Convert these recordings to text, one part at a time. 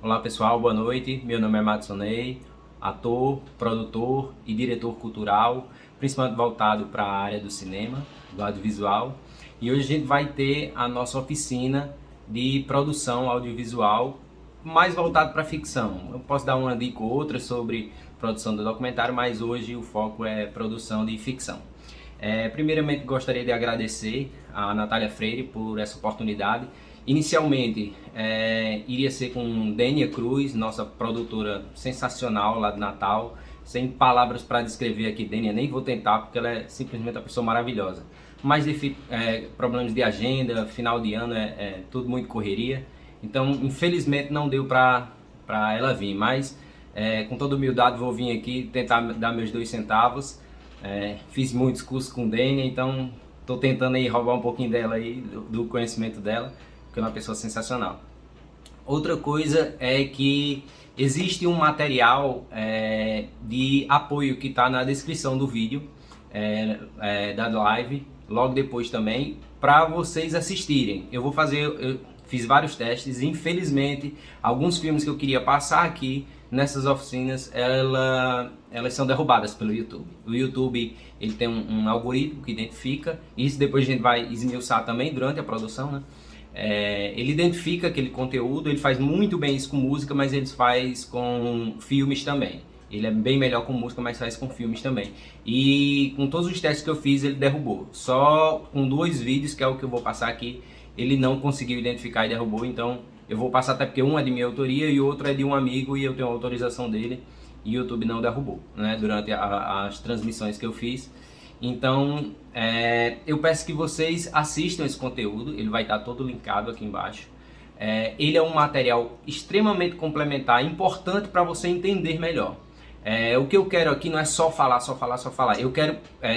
Olá pessoal, boa noite. Meu nome é Madison Ney, ator, produtor e diretor cultural, principalmente voltado para a área do cinema, do audiovisual. E hoje a gente vai ter a nossa oficina de produção audiovisual mais voltado para ficção. Eu posso dar uma dica ou outra sobre produção do documentário, mas hoje o foco é produção de ficção. Primeiramente gostaria de agradecer a Natália Freire por essa oportunidade. Inicialmente iria ser com Dênia Cruz, nossa produtora sensacional lá de Natal. Sem palavras para descrever aqui Dênia, nem vou tentar porque ela é simplesmente uma pessoa maravilhosa. Mas problemas de agenda, final de ano tudo muito correria. Então infelizmente não deu para ela vir, mas com toda humildade vou vir aqui tentar dar meus 2 centavos. Fiz muitos cursos com Dênia, então estou tentando aí roubar um pouquinho dela aí, do conhecimento dela, porque é uma pessoa sensacional. Outra coisa é que existe um material de apoio que está na descrição do vídeo da live, logo depois também, para vocês assistirem. Eu fiz vários testes e infelizmente alguns filmes que eu queria passar aqui nessas oficinas, elas são derrubadas pelo YouTube. O YouTube ele tem um algoritmo que identifica, isso depois a gente vai esmiuçar também durante a produção, né? Ele identifica aquele conteúdo, ele faz muito bem isso com música, mas ele faz com filmes também. Ele é bem melhor com música, mas faz com filmes também. E com todos os testes que eu fiz, ele derrubou. Só com 2 vídeos, que é o que eu vou passar aqui, ele não conseguiu identificar e derrubou. Então eu vou passar até porque um é de minha autoria e o outro é de um amigo e eu tenho a autorização dele. E o YouTube não derrubou, né, durante as transmissões que eu fiz. Então eu peço que vocês assistam esse conteúdo, ele vai estar todo linkado aqui embaixo. Ele é um material extremamente complementar, importante para você entender melhor. O que eu quero aqui não é só falar. Eu quero,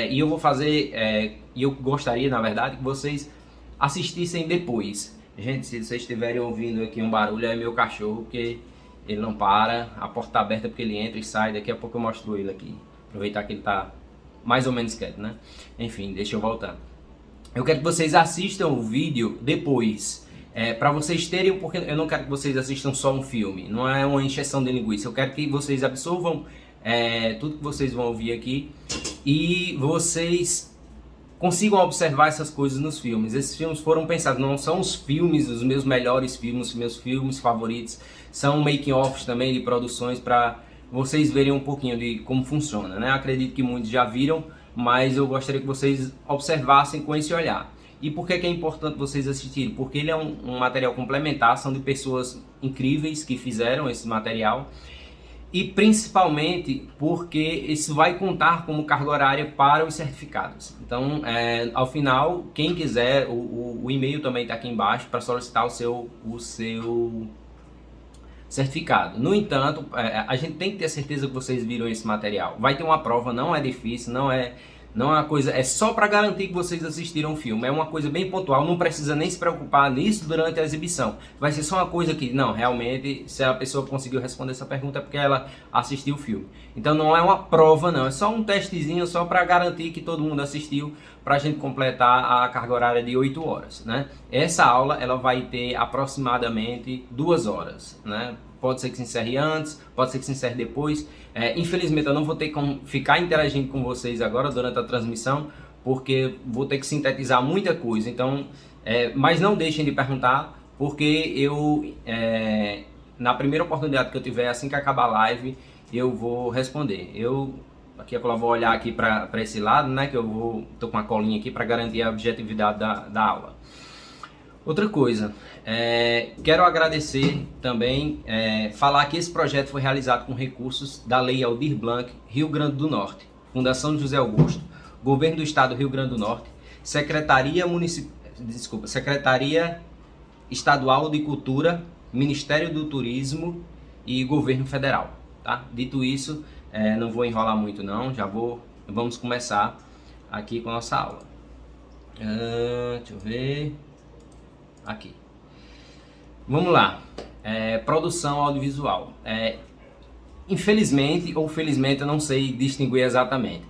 e eu vou fazer, e eu gostaria na verdade que vocês assistissem depois. Gente, se vocês estiverem ouvindo aqui um barulho, é meu cachorro, porque ele não para, a porta está aberta porque ele entra e sai, daqui a pouco eu mostro ele aqui. Aproveitar que ele está mais ou menos quieto, né? Enfim, deixa eu voltar. Eu quero que vocês assistam o vídeo depois, para vocês terem, porque eu não quero que vocês assistam só um filme, não é uma encheção de linguiça, eu quero que vocês absorvam tudo que vocês vão ouvir aqui e vocês consigam observar essas coisas nos filmes. Esses filmes foram pensados, não são os filmes, os meus melhores filmes, meus filmes favoritos, são making-offs também de produções para vocês verem um pouquinho de como funciona, né? Acredito que muitos já viram, mas eu gostaria que vocês observassem com esse olhar. E por que é importante vocês assistirem? Porque ele é um material complementar, são de pessoas incríveis que fizeram esse material. E principalmente porque isso vai contar como carga horária para os certificados. Então, ao final, quem quiser, o e-mail também está aqui embaixo para solicitar o seu certificado. No entanto, a gente tem que ter certeza que vocês viram esse material. Vai ter uma prova, não é difícil, não é uma coisa, é só para garantir que vocês assistiram o filme. É uma coisa bem pontual, não precisa nem se preocupar nisso durante a exibição. Vai ser só uma coisa que, não, realmente, se a pessoa conseguiu responder essa pergunta é porque ela assistiu o filme. Então não é uma prova não, é só um testezinho, só para garantir que todo mundo assistiu, para a gente completar a carga horária de 8 horas, né? Essa aula, ela vai ter aproximadamente 2 horas, né? Pode ser que se encerre antes, pode ser que se encerre depois. Infelizmente eu não vou ter como ficar interagindo com vocês agora durante a transmissão, porque vou ter que sintetizar muita coisa. Então, mas não deixem de perguntar, porque eu, na primeira oportunidade que eu tiver, assim que acabar a live, eu vou responder. Aqui eu vou olhar aqui para esse lado, né? Que tô com uma colinha aqui para garantir a objetividade da aula. Outra coisa, quero agradecer também, falar que esse projeto foi realizado com recursos da Lei Aldir Blanc, Rio Grande do Norte, Fundação José Augusto, Governo do Estado do Rio Grande do Norte, Secretaria Estadual de Cultura, Ministério do Turismo e Governo Federal. Tá? Dito isso, não vou enrolar muito não, vamos começar aqui com a nossa aula. Deixa eu ver... Aqui. Vamos lá. Produção audiovisual. Infelizmente ou felizmente, eu não sei distinguir exatamente.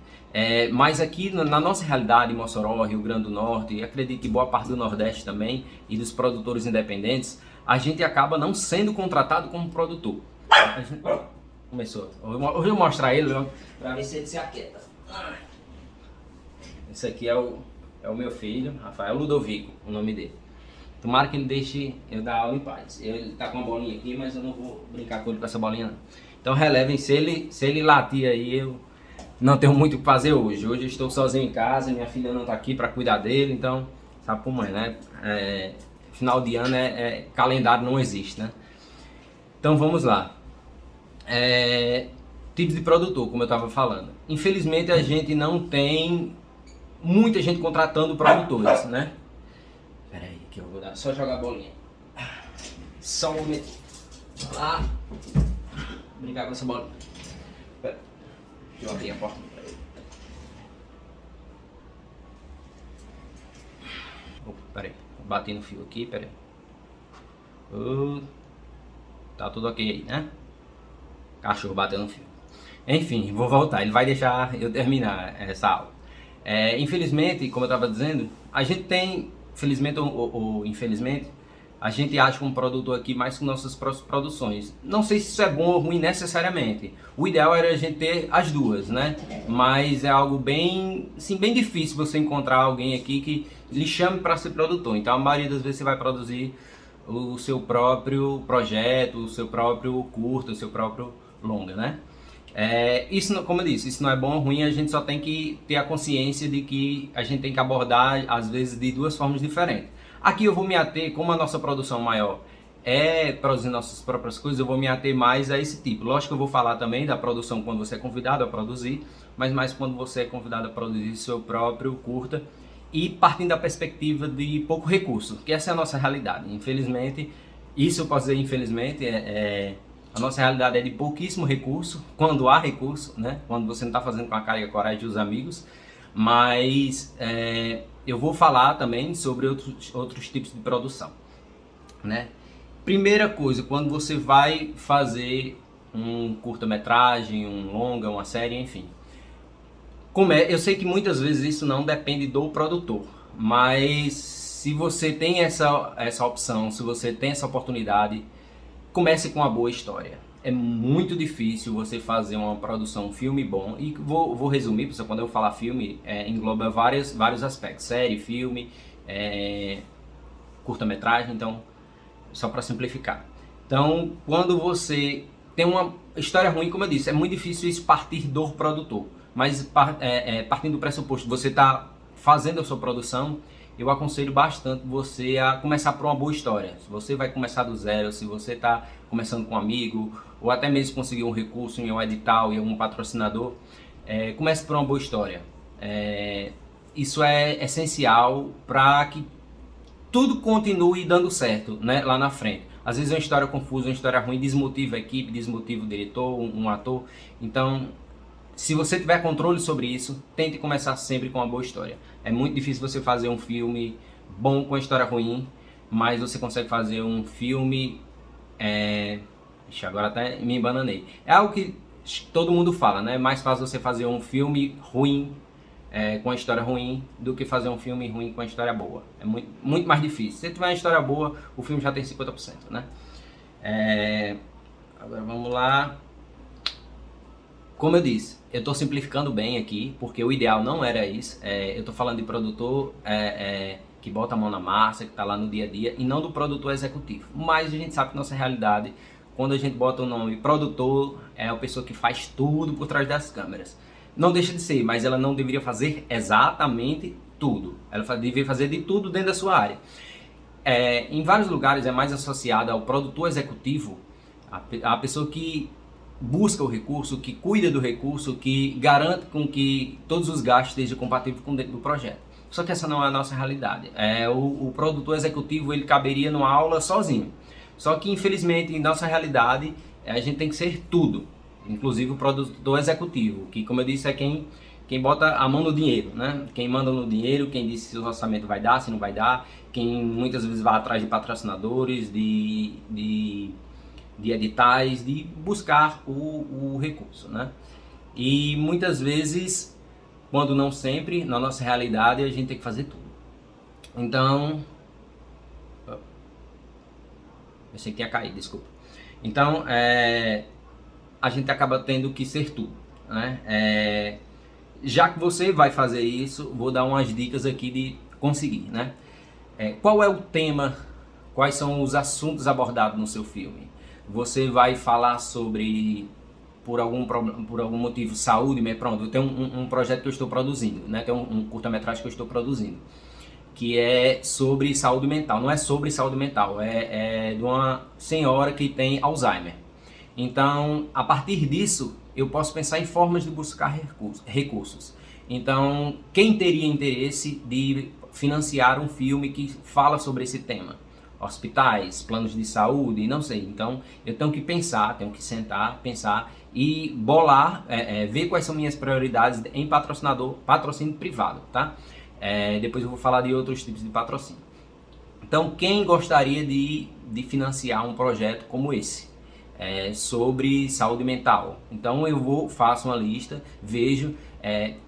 Mas aqui na nossa realidade, em Mossoró, Rio Grande do Norte, e acredito que boa parte do Nordeste também, e dos produtores independentes, a gente acaba não sendo contratado como produtor. A gente começou. Hoje eu vou mostrar ele para ver se ele se aquieta. Esse aqui é o meu filho, Rafael Ludovico, o nome dele. Tomara que ele deixe eu dar aula em paz. Ele tá com uma bolinha aqui, mas eu não vou brincar com ele com essa bolinha não. Então relevem, se ele latir aí, eu não tenho muito o que fazer hoje. Hoje eu estou sozinho em casa, minha filha não tá aqui para cuidar dele, então, sabe como é, né? Final de ano calendário não existe, né? Então vamos lá. Tipos de produtor, como eu estava falando. Infelizmente a gente não tem muita gente contratando produtores, né? Pera aí que eu vou dar, só jogar a bolinha. Só um momento. Lá. Brincar com essa bolinha. Pera. Deixa eu abrir a porta pra ele. Pera aí. Bati no fio aqui, pera aí. Tá tudo ok aí, né? Cachorro bateu no fio. Enfim, vou voltar. Ele vai deixar eu terminar essa aula. Infelizmente, como eu estava dizendo, a gente tem, felizmente ou infelizmente, a gente age como produtor aqui mais com nossas produções. Não sei se isso é bom ou ruim necessariamente. O ideal era a gente ter as duas, né? Mas é algo bem, sim, bem difícil você encontrar alguém aqui que lhe chame para ser produtor. Então a maioria das vezes você vai produzir o seu próprio projeto, o seu próprio curta, o seu próprio longa, né? Isso, como eu disse, isso não é bom ou ruim, a gente só tem que ter a consciência de que a gente tem que abordar, às vezes, de duas formas diferentes. Aqui eu vou me ater, como a nossa produção maior é produzir nossas próprias coisas, eu vou me ater mais a esse tipo. Lógico que eu vou falar também da produção quando você é convidado a produzir, mas mais quando você é convidado a produzir seu próprio curta e partindo da perspectiva de pouco recurso, que essa é a nossa realidade. Infelizmente, isso eu posso dizer infelizmente, a nossa realidade é de pouquíssimo recurso, quando há recurso, né? Quando você não está fazendo com a cara e a coragem dos amigos, mas eu vou falar também sobre outros tipos de produção, né? Primeira coisa, quando você vai fazer um curta-metragem, um longa, uma série, enfim. Eu sei que muitas vezes isso não depende do produtor, mas se você tem essa opção, se você tem essa oportunidade, comece com uma boa história. É muito difícil você fazer uma produção, um filme bom, e vou resumir, porque quando eu falar filme, engloba vários aspectos, série, filme, curta-metragem, então, só para simplificar. Então, quando você tem uma história ruim, como eu disse, é muito difícil isso partir do produtor, mas partindo do pressuposto, você está fazendo a sua produção, eu aconselho bastante você a começar por uma boa história. Se você vai começar do zero, se você está começando com um amigo, ou até mesmo conseguir um recurso em um edital e algum patrocinador, comece por uma boa história. Isso é essencial para que tudo continue dando certo, né, lá na frente. Às vezes uma história confusa, uma história ruim, desmotiva a equipe, desmotiva o diretor, um ator. Então, se você tiver controle sobre isso, tente começar sempre com uma boa história. É muito difícil você fazer um filme bom com uma história ruim, mas você consegue fazer um filme... agora até me embananei. É algo que todo mundo fala, né? É mais fácil você fazer um filme ruim com uma história ruim do que fazer um filme ruim com uma história boa. É muito mais difícil. Se você tiver uma história boa, o filme já tem 50%, né? Agora vamos lá. Como eu disse, eu estou simplificando bem aqui, porque o ideal não era isso. Eu estou falando de produtor que bota a mão na massa, que está lá no dia a dia, e não do produtor executivo. Mas a gente sabe que nossa realidade, quando a gente bota o nome produtor, é a pessoa que faz tudo por trás das câmeras. Não deixa de ser, mas ela não deveria fazer exatamente tudo. Ela deveria fazer de tudo dentro da sua área. Em vários lugares é mais associada ao produtor executivo, a pessoa que busca o recurso, que cuida do recurso, que garante com que todos os gastos estejam compatíveis com dentro do projeto. Só que essa não é a nossa realidade. O produtor executivo, ele caberia numa aula sozinho. Só que infelizmente em nossa realidade a gente tem que ser tudo, inclusive o produtor executivo, que como eu disse é quem bota a mão no dinheiro, né? Quem manda no dinheiro, quem diz se o orçamento vai dar, se não vai dar, quem muitas vezes vai atrás de patrocinadores, de editais, de buscar o recurso, né? E muitas vezes, quando não sempre, na nossa realidade, a gente tem que fazer tudo. Então, Pensei que tinha caído, desculpa. Então, a gente acaba tendo que ser tudo, né? Já que você vai fazer isso, vou dar umas dicas aqui de conseguir, né? Qual é o tema, quais são os assuntos abordados no seu filme? Você vai falar sobre, por algum motivo, saúde, mas pronto, eu tenho um projeto que eu estou produzindo, né? Tem um curta-metragem que eu estou produzindo, que é sobre saúde mental. Não é sobre saúde mental, é de uma senhora que tem Alzheimer. Então, a partir disso, eu posso pensar em formas de buscar recursos. Então, quem teria interesse de financiar um filme que fala sobre esse tema? Hospitais, planos de saúde, não sei. Então, eu tenho que pensar, tenho que sentar, pensar e bolar, ver quais são minhas prioridades em patrocínio privado, tá? Depois eu vou falar de outros tipos de patrocínio. Então, quem gostaria de financiar um projeto como esse? Sobre saúde mental. Então eu faço uma lista, vejo,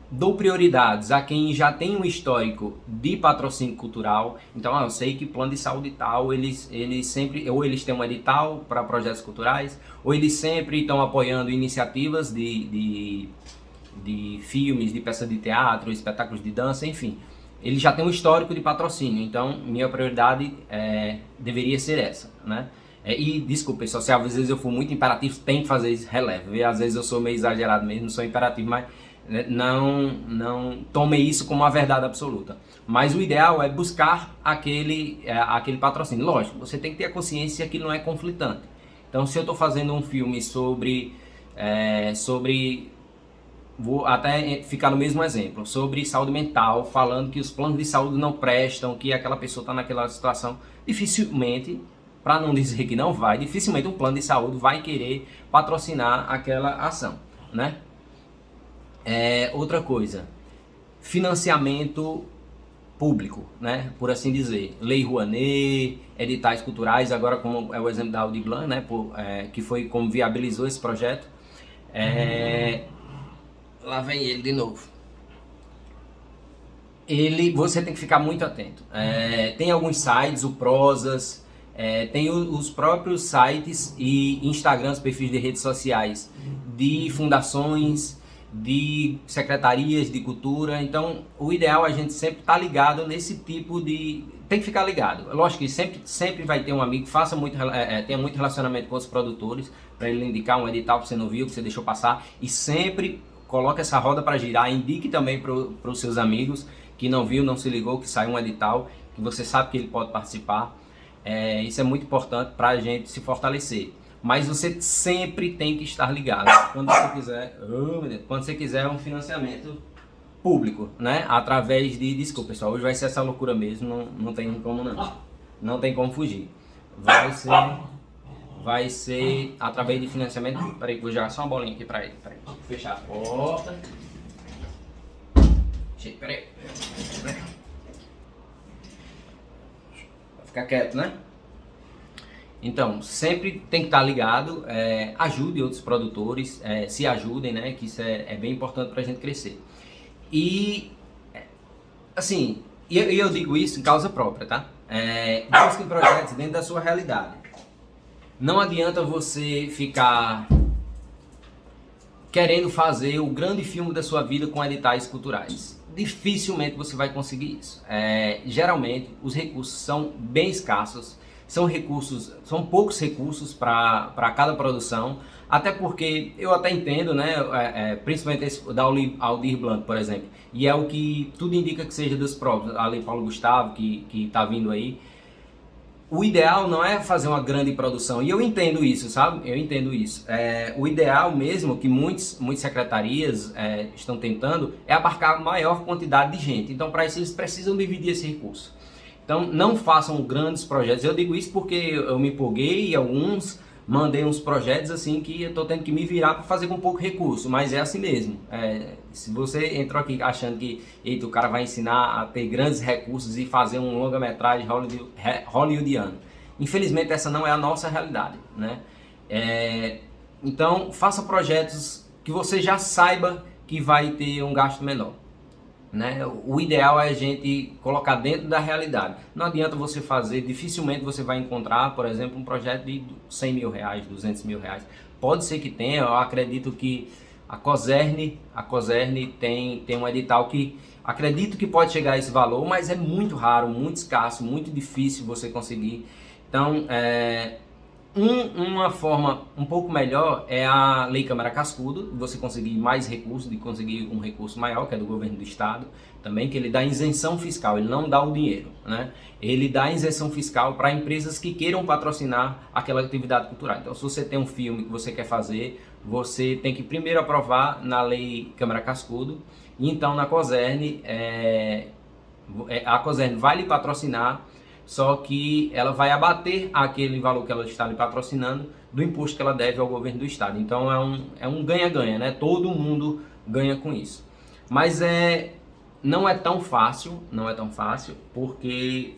dou prioridades a quem já tem um histórico de patrocínio cultural. Então eu sei que plano de saúde tal, eles sempre, ou eles têm um edital para projetos culturais, ou eles sempre estão apoiando iniciativas de filmes, de peças de teatro, espetáculos de dança, enfim. Ele já tem um histórico de patrocínio, então minha prioridade deveria ser essa, né? E desculpa, pessoal, se às vezes eu for muito imperativo, tem que fazer isso, releve. Às vezes eu sou meio exagerado mesmo, sou imperativo, mas não tome isso como uma verdade absoluta. Mas o ideal é buscar aquele patrocínio. Lógico, você tem que ter a consciência que não é conflitante. Então, se eu estou fazendo um filme sobre vou até ficar no mesmo exemplo, sobre saúde mental, falando que os planos de saúde não prestam, que aquela pessoa está naquela situação, dificilmente, para não dizer que não vai, dificilmente um plano de saúde vai querer patrocinar aquela ação, né? Outra coisa, financiamento público, né? Por assim dizer, Lei Rouanet, editais culturais, agora como é o exemplo da Aldir Blanc, né? Que foi como viabilizou esse projeto. Lá vem ele de novo. Você tem que ficar muito atento. Tem alguns sites, o Prosas, tem os próprios sites e Instagrams, perfis de redes sociais de fundações, de secretarias de cultura. Então, o ideal é a gente sempre estar ligado nesse tipo de... Tem que ficar ligado. Lógico que sempre vai ter um amigo que tenha muito relacionamento com os produtores, para ele indicar um edital que você não viu, que você deixou passar, e sempre coloque essa roda para girar. Indique também para os seus amigos que não viu, não se ligou, que saiu um edital, que você sabe que ele pode participar. Isso é muito importante para a gente se fortalecer. Mas você sempre tem que estar ligado quando você quiser um financiamento público, né? Através de... Desculpa, pessoal, hoje vai ser essa loucura mesmo, não tem como não tem como fugir. Vai ser através de financiamento. Peraí, vou jogar só uma bolinha aqui para ele. Peraí, fechar a porta. Peraí. Vai ficar quieto, né? Então, sempre tem que estar ligado, ajude outros produtores, se ajudem, né? Que isso é bem importante para a gente crescer. E, assim, eu digo isso em causa própria, tá? Busquem projetos dentro da sua realidade. Não adianta você ficar querendo fazer o grande filme da sua vida com editais culturais. Dificilmente você vai conseguir isso. Geralmente, os recursos são bem escassos. São poucos recursos para cada produção, até porque eu até entendo, né, principalmente esse da Aldir Blanc, por exemplo, e é o que tudo indica que seja dos próprios, além Paulo Gustavo, que está vindo aí. O ideal não é fazer uma grande produção, e eu entendo isso, sabe? Eu entendo isso. O ideal mesmo, que muitas secretarias estão tentando, é abarcar a maior quantidade de gente. Então, para isso, eles precisam dividir esse recurso. Então, não façam grandes projetos. Eu digo isso porque eu me empolguei e mandei uns projetos assim que eu estou tendo que me virar para fazer com pouco recurso, mas é assim mesmo. Se você entrou aqui achando que o cara vai ensinar a ter grandes recursos e fazer um longa-metragem hollywoodiano, infelizmente essa não é a nossa realidade, né? Então, faça projetos que você já saiba que vai ter um gasto menor. né? O ideal é a gente colocar dentro da realidade. Não adianta você fazer, dificilmente você vai encontrar, por exemplo, um projeto de 100 mil reais, 200 mil reais. Pode ser que tenha, eu acredito que a Cosern tem um edital que acredito que pode chegar a esse valor, mas é muito raro, muito escasso, muito difícil você conseguir. Então, uma forma um pouco melhor é a Lei Câmara Cascudo, de você conseguir mais recursos, de conseguir um recurso maior, que é do governo do estado, também, que ele dá isenção fiscal, ele não dá o dinheiro, né? Ele dá isenção fiscal para empresas que queiram patrocinar aquela atividade cultural. Então, se você tem um filme que você quer fazer, você tem que primeiro aprovar na Lei Câmara Cascudo, e então na Cosern, a Cosern vai lhe patrocinar, só que ela vai abater aquele valor que ela está lhe patrocinando do imposto que ela deve ao governo do estado. Então é um ganha-ganha, né? Todo mundo ganha com isso. Mas não é tão fácil, porque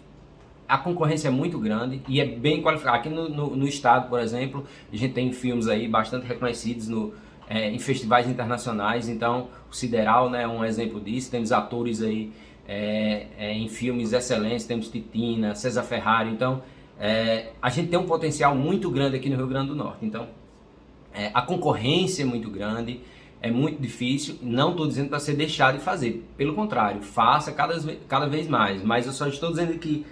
a concorrência é muito grande e é bem qualificada. Aqui no estado, por exemplo, a gente tem filmes aí bastante reconhecidos em festivais internacionais. Então o Sideral, né, é um exemplo disso. Temos atores aí em filmes excelentes, temos Titina, César Ferrari. Então a gente tem um potencial muito grande aqui no Rio Grande do Norte. Então a concorrência é muito grande, é muito difícil. Não estou dizendo para você deixar de fazer, pelo contrário, faça cada vez mais. Mas eu só estou dizendo que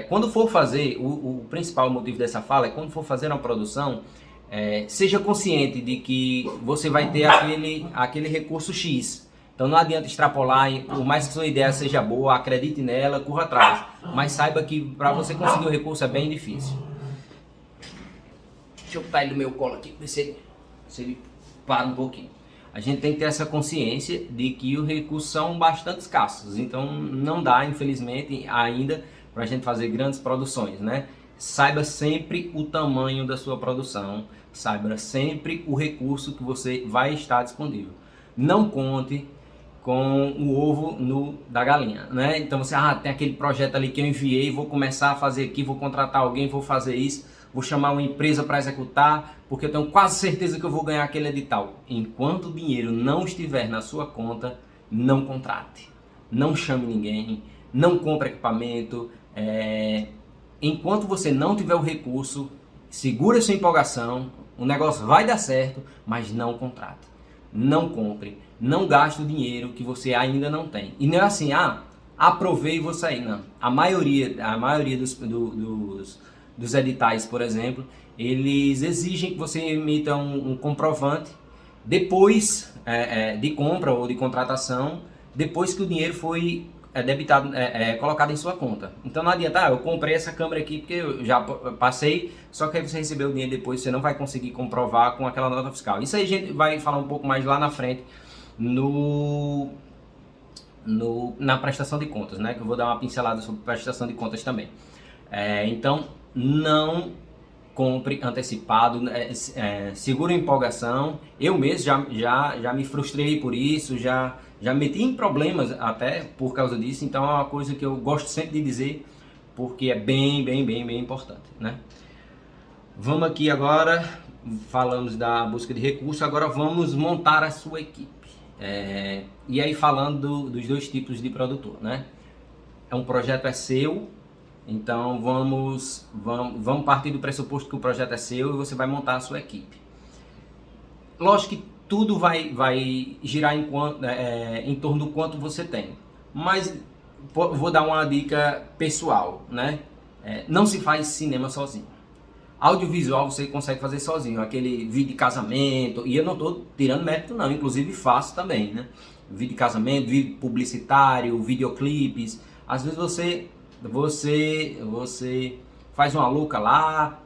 quando for fazer, o principal motivo dessa fala é quando for fazer uma produção, seja consciente de que você vai ter aquele recurso X. Então não adianta extrapolar, por mais que sua ideia seja boa, acredite nela, corra atrás. Mas saiba que para você conseguir o recurso é bem difícil. Deixa eu botar ele no meu colo aqui, ver se ele para um pouquinho. A gente tem que ter essa consciência de que os recursos são bastante escassos. Então não dá, infelizmente, ainda para a gente fazer grandes produções, né? Saiba sempre o tamanho da sua produção, saiba sempre o recurso que você vai estar disponível. Não conte com o ovo da galinha, né? Então você, tem aquele projeto ali que eu enviei, vou começar a fazer aqui, vou contratar alguém, vou fazer isso, vou chamar uma empresa para executar, porque eu tenho quase certeza que eu vou ganhar aquele edital. Enquanto o dinheiro não estiver na sua conta, não contrate, não chame ninguém, não compre equipamento. Enquanto você não tiver o recurso, segura sua empolgação, o negócio vai dar certo, mas não contrate. Não compre, não gaste o dinheiro que você ainda não tem. E não é assim, aprovei e vou sair. Não. A maioria dos editais, por exemplo, eles exigem que você emita um comprovante depois de compra ou de contratação, depois que o dinheiro foi debitado, colocado em sua conta. Então não adianta, eu comprei essa câmera aqui porque eu já passei, só que aí você recebeu o dinheiro depois, você não vai conseguir comprovar com aquela nota fiscal. Isso aí a gente vai falar um pouco mais lá na frente na prestação de contas, né? Que eu vou dar uma pincelada sobre prestação de contas também. Então não compre antecipado, segura a empolgação. Eu mesmo já me frustrei por isso, já me meti em problemas até por causa disso. Então é uma coisa que eu gosto sempre de dizer, porque é bem importante, né? Vamos aqui agora, falamos da busca de recursos, agora vamos montar a sua equipe. E aí falando dos dois tipos de produtor, né? Um projeto é seu, então vamos partir do pressuposto que o projeto é seu e você vai montar a sua equipe. Lógico que tudo vai girar em torno do quanto você tem, mas vou dar uma dica pessoal, né? Não se faz cinema sozinho. Audiovisual você consegue fazer sozinho, aquele vídeo de casamento, e eu não estou tirando mérito não, inclusive faço também, né? Vídeo de casamento, vídeo publicitário, videoclipes. Às vezes você faz uma louca lá,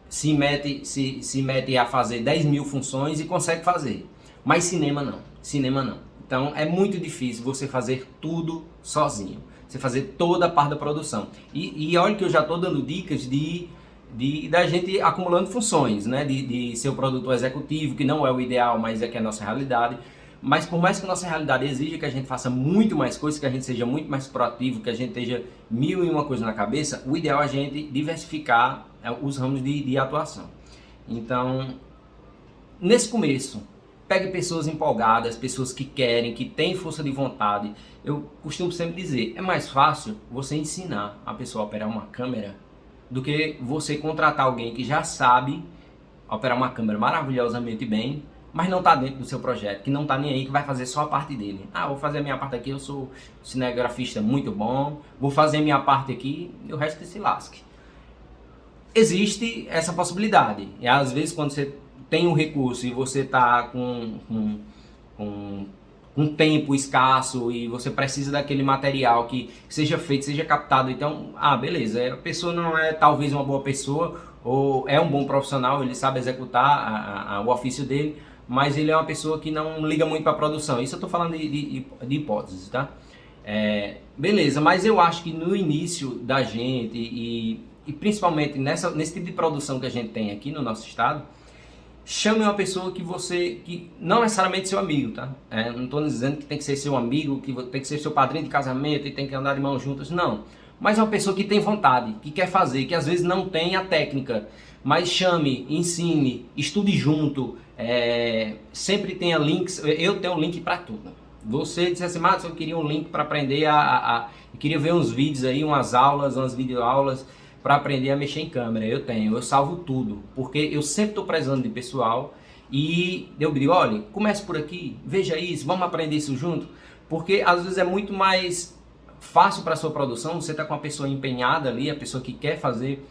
se mete a fazer 10 mil funções e consegue fazer, mas cinema não. Então é muito difícil você fazer tudo sozinho, você fazer toda a parte da produção. E olha que eu já estou dando dicas da gente acumulando funções, né? De ser o produtor executivo, que não é o ideal, mas é que é a nossa realidade. Mas por mais que a nossa realidade exija que a gente faça muito mais coisas, que a gente seja muito mais proativo, que a gente esteja 1001 coisas na cabeça, o ideal é a gente diversificar os ramos de atuação. Então, nesse começo, Pegue pessoas empolgadas, pessoas que querem, que têm força de vontade. Eu costumo sempre dizer, é mais fácil você ensinar a pessoa a operar uma câmera do que você contratar alguém que já sabe operar uma câmera maravilhosamente bem, mas não está dentro do seu projeto, que não está nem aí, que vai fazer só a parte dele. Ah, vou fazer a minha parte aqui, eu sou cinegrafista muito bom, vou fazer a minha parte aqui e o resto que se lasque. Existe essa possibilidade. E às vezes quando você tem um recurso e você está com um tempo escasso e você precisa daquele material que seja feito, seja captado, então, beleza, a pessoa não é talvez uma boa pessoa, ou é um bom profissional, ele sabe executar o ofício dele, mas ele é uma pessoa que não liga muito para a produção. Isso eu estou falando de hipóteses, tá? Beleza, mas eu acho que no início da gente e principalmente nesse tipo de produção que a gente tem aqui no nosso estado, chame uma pessoa que não necessariamente seu amigo, tá? Não estou dizendo que tem que ser seu amigo, que tem que ser seu padrinho de casamento e tem que andar de mãos juntas, não. Mas é uma pessoa que tem vontade, que quer fazer, que às vezes não tem a técnica, mas chame, ensine, estude junto, sempre tenha links. Eu tenho um link para tudo. Você disse assim, Matos, eu queria um link para aprender eu queria ver uns vídeos aí, umas aulas, umas videoaulas para aprender a mexer em câmera. Eu salvo tudo, porque eu sempre estou precisando de pessoal e eu digo, olha, comece por aqui, veja isso, vamos aprender isso junto, porque às vezes é muito mais fácil para a sua produção você estar com uma pessoa empenhada ali, a pessoa que quer fazer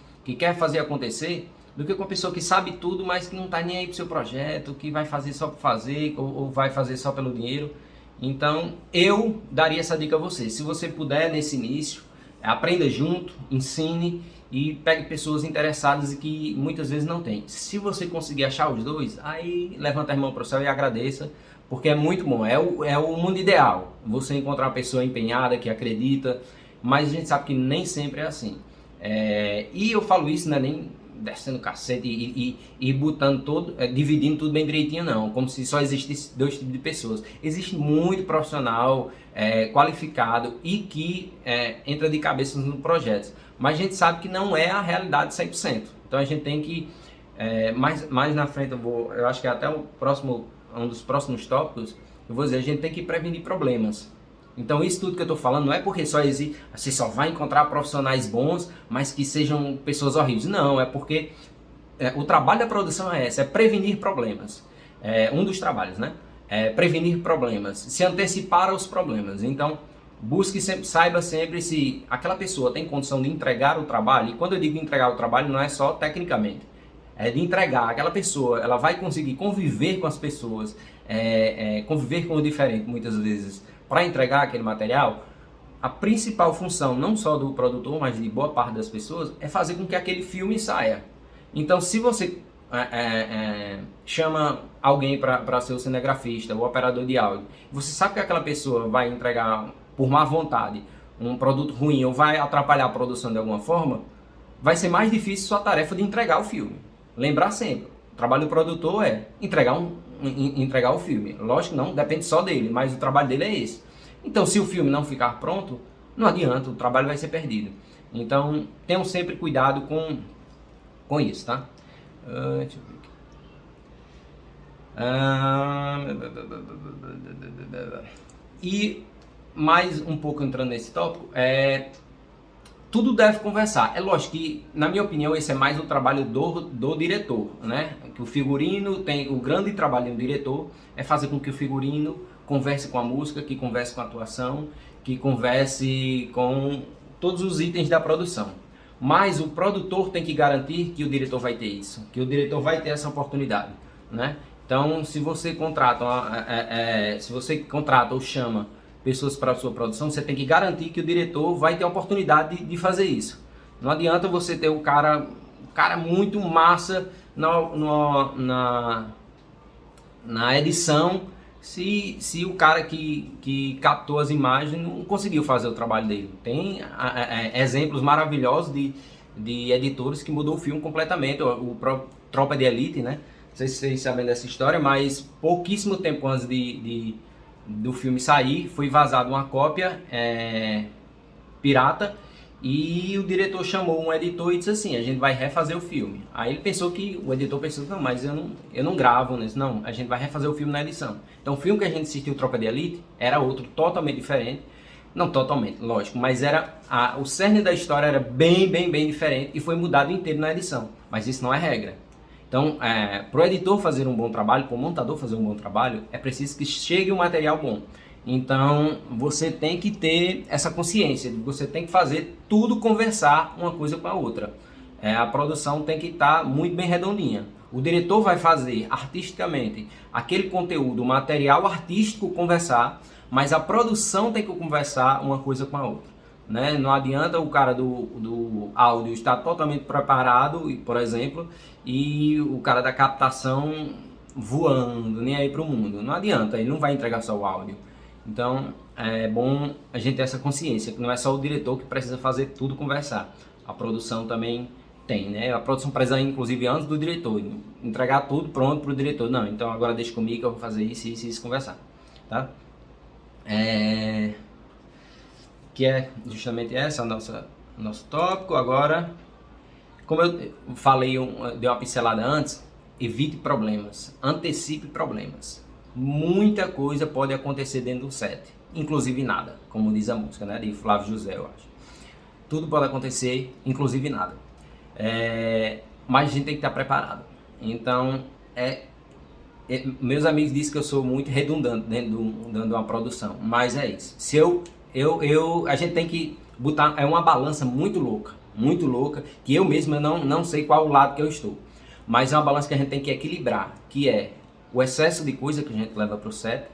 acontecer, do que com uma pessoa que sabe tudo, mas que não está nem aí para o seu projeto, que vai fazer só por fazer ou vai fazer só pelo dinheiro. Então eu daria essa dica a você, se você puder nesse início, aprenda junto, ensine e pegue pessoas interessadas e que muitas vezes não tem. Se você conseguir achar os dois, aí levanta a mão para o céu e agradeça, porque é muito bom, é o mundo ideal, você encontrar uma pessoa empenhada, que acredita, mas a gente sabe que nem sempre é assim. E eu falo isso, não é nem descendo cacete e botando dividindo tudo bem direitinho, não, como se só existisse dois tipos de pessoas. Existe muito profissional qualificado e que entra de cabeça no projeto, mas a gente sabe que não é a realidade 100%. Então a gente tem que, mais na frente, eu acho que até um dos próximos tópicos, eu vou dizer, a gente tem que prevenir problemas. Então isso tudo que eu estou falando não é porque você só vai encontrar profissionais bons, mas que sejam pessoas horríveis. Não, é porque o trabalho da produção é prevenir problemas. Um dos trabalhos, né? Prevenir problemas, se antecipar aos problemas. Então saiba sempre se aquela pessoa tem condição de entregar o trabalho. E quando eu digo entregar o trabalho, não é só tecnicamente. É de entregar, aquela pessoa, ela vai conseguir conviver com as pessoas, conviver com o diferente muitas vezes, para entregar aquele material. A principal função, não só do produtor, mas de boa parte das pessoas, é fazer com que aquele filme saia. Então, se você chama alguém para ser o cinegrafista, o operador de áudio, você sabe que aquela pessoa vai entregar, por má vontade, um produto ruim ou vai atrapalhar a produção de alguma forma, vai ser mais difícil sua tarefa de entregar o filme. Lembrar sempre, o trabalho do produtor é entregar o filme. Lógico que não depende só dele, mas o trabalho dele é esse. Então, se o filme não ficar pronto, não adianta, o trabalho vai ser perdido. Então, tenham sempre cuidado com isso, tá? Deixa eu ver aqui. E mais um pouco entrando nesse tópico, tudo deve conversar. É lógico que, na minha opinião, esse é mais o trabalho do diretor, né? Que o figurino o grande trabalho do diretor é fazer com que o figurino converse com a música, que converse com a atuação, que converse com todos os itens da produção. Mas o produtor tem que garantir que o diretor vai ter isso, que o diretor vai ter essa oportunidade, né? Então, se você contrata ou chama pessoas para a sua produção, você tem que garantir que o diretor vai ter a oportunidade de fazer isso. Não adianta você ter um cara muito massa na edição, se o cara que captou as imagens não conseguiu fazer o trabalho dele. Tem exemplos maravilhosos de editores que mudou o filme completamente. O próprio Tropa de Elite, né? Não sei se vocês sabem dessa história, mas pouquíssimo tempo antes do filme sair, foi vazada uma cópia pirata E o diretor chamou um editor e disse assim, a gente vai refazer o filme. Aí ele pensou que, o editor pensou, não, mas eu não gravo nisso, não, a gente vai refazer o filme na edição. Então o filme que a gente assistiu, Tropa de Elite, era outro totalmente diferente. Não totalmente, lógico, mas o cerne da história era bem diferente e foi mudado inteiro na edição. Mas isso não é regra. Então, para o editor fazer um bom trabalho, para o montador fazer um bom trabalho, é preciso que chegue um material bom. Então, você tem que ter essa consciência, você tem que fazer tudo conversar uma coisa com a outra. A produção tem que estar muito bem redondinha. O diretor vai fazer artisticamente aquele conteúdo, o material artístico conversar, mas a produção tem que conversar uma coisa com a outra. Né? Não adianta o cara do áudio estar totalmente preparado, por exemplo, e o cara da captação voando, nem aí para o mundo. Não adianta, ele não vai entregar só o áudio. Então é bom a gente ter essa consciência, que não é só o diretor que precisa fazer tudo conversar. A produção também tem, né? A produção precisa, inclusive, antes do diretor, entregar tudo pronto para o diretor. Não, então agora deixa comigo que eu vou fazer isso conversar. Tá? Que é justamente essa nosso tópico. Agora, como eu falei, dei uma pincelada antes, evite problemas, antecipe problemas. Muita coisa pode acontecer dentro do set, inclusive nada, como diz a música, né, de Flávio José, eu acho. Tudo pode acontecer, inclusive nada. Mas a gente tem que estar preparado. Então, meus amigos dizem que eu sou muito redundante dentro de uma produção, mas é isso. Se a gente tem que botar, é uma balança muito louca, que eu mesmo não sei qual o lado que eu estou. Mas é uma balança que a gente tem que equilibrar, que é o excesso de coisa que a gente leva para o set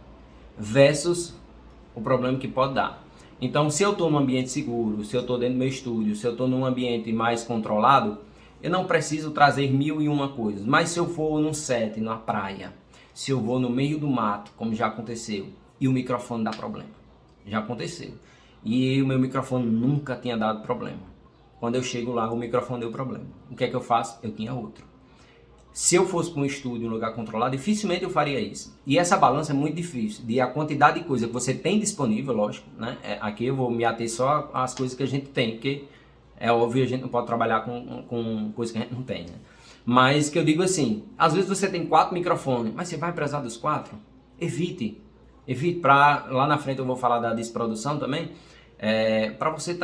versus o problema que pode dar. Então, se eu estou num ambiente seguro, se eu estou dentro do meu estúdio, se eu estou num ambiente mais controlado, eu não preciso trazer 1001 coisas. Mas se eu for num set, numa praia, se eu vou no meio do mato, como já aconteceu, e o microfone dá problema, já aconteceu. E o meu microfone nunca tinha dado problema. Quando eu chego lá, o microfone deu problema. O que é que eu faço? Eu tinha outro. Se eu fosse para um estúdio, um lugar controlado, dificilmente eu faria isso. E essa balança é muito difícil, de a quantidade de coisa que você tem disponível, lógico, né? Aqui eu vou me ater só às coisas que a gente tem, porque é óbvio, a gente não pode trabalhar com coisas que a gente não tem, né? Mas que eu digo assim, às vezes você tem 4 microfones, mas você vai precisar dos 4? Evite, para lá na frente eu vou falar da desprodução também, para você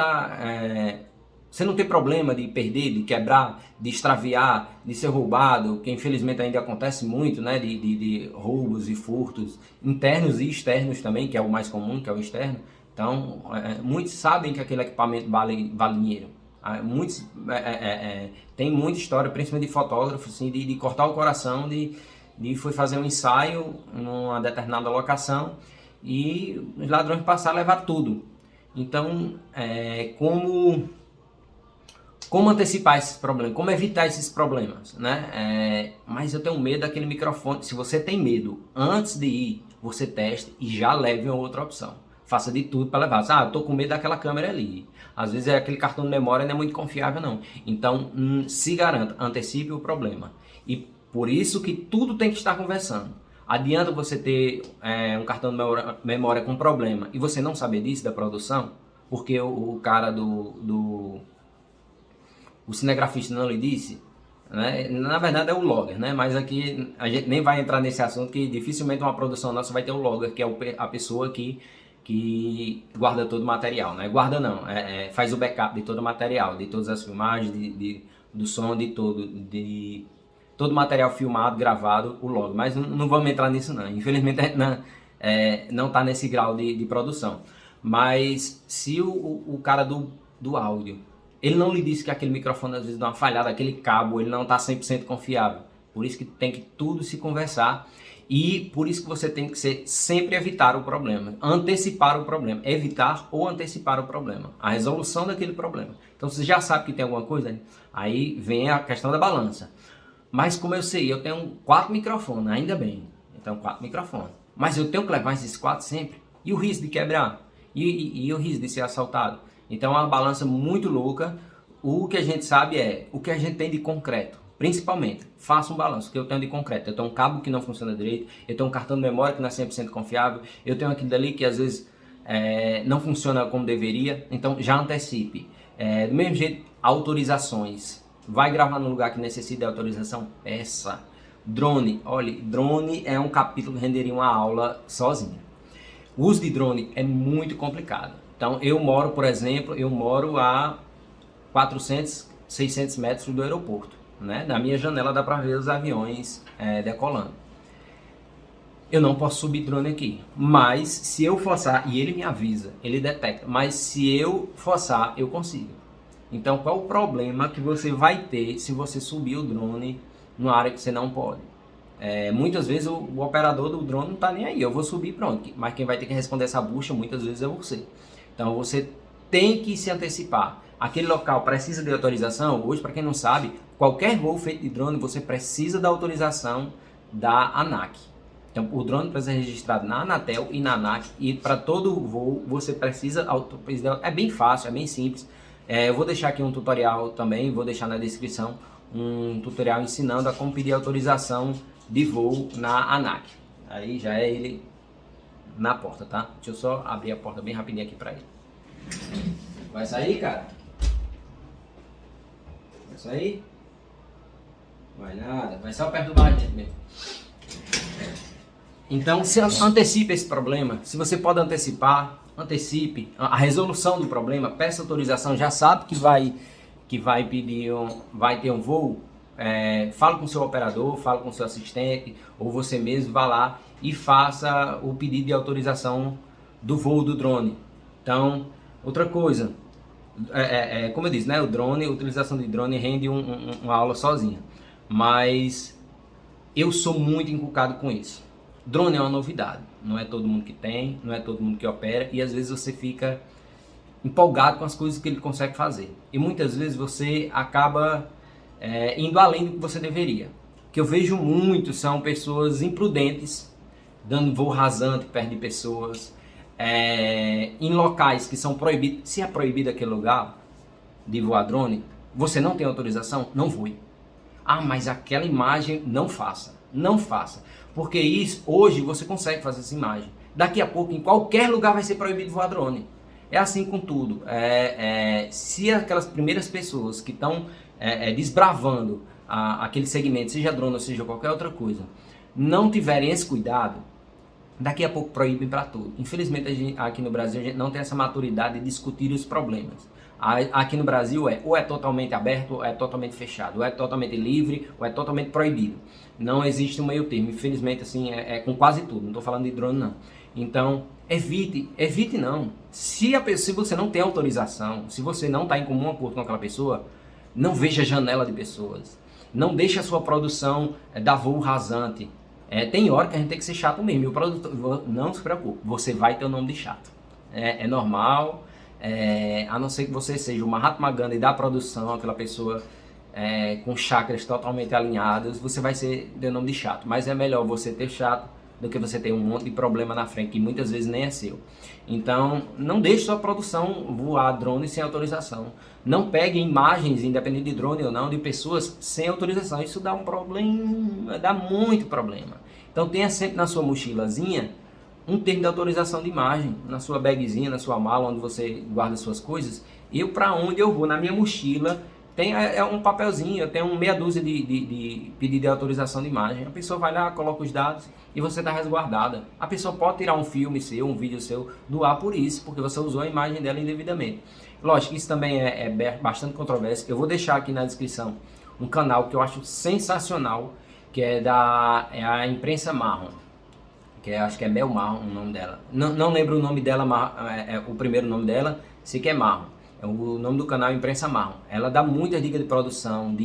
você não tem problema de perder, de quebrar, de extraviar, de ser roubado, que infelizmente ainda acontece muito, né? De roubos e furtos internos e externos também, que é o mais comum, que é o externo. Então, muitos sabem que aquele equipamento vale dinheiro. Muitos tem muita história, principalmente de fotógrafos, assim, de cortar o coração, de foi fazer um ensaio numa determinada locação e os ladrões passaram a levar tudo. Então, como antecipar esses problemas, como evitar esses problemas, né? Mas eu tenho medo daquele microfone. Se você tem medo, antes de ir, você teste e já leve uma outra opção. Faça de tudo para levar. Eu tô com medo daquela câmera ali. Às vezes aquele cartão de memória não é muito confiável, não. Então, se garanta, antecipe o problema. E por isso que tudo tem que estar conversando. Adianta você ter um cartão de memória com problema e você não saber disso da produção, porque o cara o cinegrafista não lhe disse, né? Na verdade é o logger, né? Mas aqui a gente nem vai entrar nesse assunto, que dificilmente uma produção nossa vai ter um logger, que é a pessoa que guarda todo o material, né? Guarda não, faz o backup de todo o material, de todas as filmagens, do som, de todo o material filmado, gravado, o logger. Mas não vamos entrar nisso não, infelizmente não está nesse grau de produção. Mas se o cara do áudio, ele não lhe disse que aquele microfone às vezes dá uma falhada, aquele cabo, ele não está 100% confiável. Por isso que tem que tudo se conversar e por isso que você tem que sempre evitar o problema, antecipar o problema, evitar ou antecipar o problema, a resolução daquele problema. Então você já sabe que tem alguma coisa, aí vem a questão da balança. Mas como eu sei, eu tenho 4 microfones, ainda bem, eu tenho 4 microfones, mas eu tenho que levar esses 4 sempre, e o risco de quebrar, e o risco de ser assaltado. Então é uma balança muito louca. O que a gente sabe é o que a gente tem de concreto. Principalmente, faça um balanço. O que eu tenho de concreto? Eu tenho um cabo que não funciona direito, eu tenho um cartão de memória que não é 100% confiável, eu tenho aquilo dali que às vezes não funciona como deveria, então já antecipe. Do mesmo jeito, autorizações. Vai gravar no lugar que necessita de autorização? Peça. Drone, olha, drone é um capítulo que renderia uma aula sozinha. O uso de drone é muito complicado. Então eu moro, por exemplo, a 400, 600 metros do aeroporto, né? Na minha janela dá para ver os aviões decolando. Eu não posso subir drone aqui, mas se eu forçar, e ele me avisa, ele detecta, mas se eu forçar, eu consigo. Então qual o problema que você vai ter se você subir o drone numa área que você não pode? Muitas vezes o operador do drone não está nem aí, eu vou subir pronto, mas quem vai ter que responder essa bucha muitas vezes é você. Então você tem que se antecipar. Aquele local precisa de autorização? Hoje, para quem não sabe, qualquer voo feito de drone você precisa da autorização da ANAC. Então o drone precisa ser registrado na Anatel e na ANAC, e para todo voo você precisa, é bem fácil, é bem simples. Eu vou deixar aqui um tutorial também, vou deixar na descrição um tutorial ensinando a como pedir autorização de voo na ANAC. Aí já é ele na porta, tá? Deixa eu só abrir a porta bem rapidinho aqui para ele. Vai sair, cara? Vai sair? Vai nada, vai só perturbar a gente mesmo. Então, se antecipe esse problema. Se você pode antecipar, antecipe a resolução do problema, peça autorização, já sabe que vai ter um voo, fala com o seu operador, fala com o seu assistente, ou você mesmo vá lá e faça o pedido de autorização do voo do drone. Então, outra coisa, como eu disse, né, o drone, a utilização de drone rende uma aula sozinha, mas eu sou muito encucado com isso. Drone é uma novidade, não é todo mundo que tem, não é todo mundo que opera, e às vezes você fica empolgado com as coisas que ele consegue fazer. E muitas vezes você acaba indo além do que você deveria. O que eu vejo muito são pessoas imprudentes, dando voo rasante perto de pessoas, em locais que são proibidos. Se é proibido aquele lugar de voar drone, você não tem autorização, não voe. Ah, mas aquela imagem não faça, não faça. Porque isso, hoje você consegue fazer essa imagem. Daqui a pouco, em qualquer lugar vai ser proibido voar drone. É assim com tudo. Se aquelas primeiras pessoas que estão desbravando aquele segmento, seja drone ou seja qualquer outra coisa, não tiverem esse cuidado, daqui a pouco proíbem para tudo. Infelizmente, aqui no Brasil, a gente não tem essa maturidade de discutir os problemas. Aqui no Brasil ou é totalmente aberto, ou é totalmente fechado, ou é totalmente livre, ou é totalmente proibido. Não existe um meio termo. Infelizmente, assim, com quase tudo. Não estou falando de drone, não. Então, evite não. Se você não tem autorização, se você não está em comum acordo com aquela pessoa, não veja janela de pessoas. Não deixe a sua produção dar voo rasante. Tem hora que a gente tem que ser chato mesmo. E o produtor, não se preocupe, você vai ter o nome de chato. É normal, a não ser que você seja o Mahatma Gandhi da produção, aquela pessoa com chakras totalmente alinhados, você vai ser o nome de chato. Mas é melhor você ter chato do que você ter um monte de problema na frente, que muitas vezes nem é seu. Então, não deixe sua produção voar drone sem autorização. Não pegue imagens, independente de drone ou não, de pessoas sem autorização. Isso dá um problema, dá muito problema. Então, tenha sempre na sua mochilazinha um termo de autorização de imagem, na sua bagzinha, na sua mala, onde você guarda suas coisas. Para onde eu vou, na minha mochila, tem um papelzinho, eu tenho meia dúzia de pedido de autorização de imagem. A pessoa vai lá, coloca os dados e você está resguardada. A pessoa pode tirar um filme seu, um vídeo seu do ar por isso, porque você usou a imagem dela indevidamente. Lógico, isso também é bastante controverso. Eu vou deixar aqui na descrição um canal que eu acho sensacional, que é a Imprensa Marrom, acho que é Mel Marrom o nome dela. Não lembro o nome dela, o primeiro nome dela, sei que é Marrom. O nome do canal é Imprensa Marrom. Ela dá muitas dicas de produção,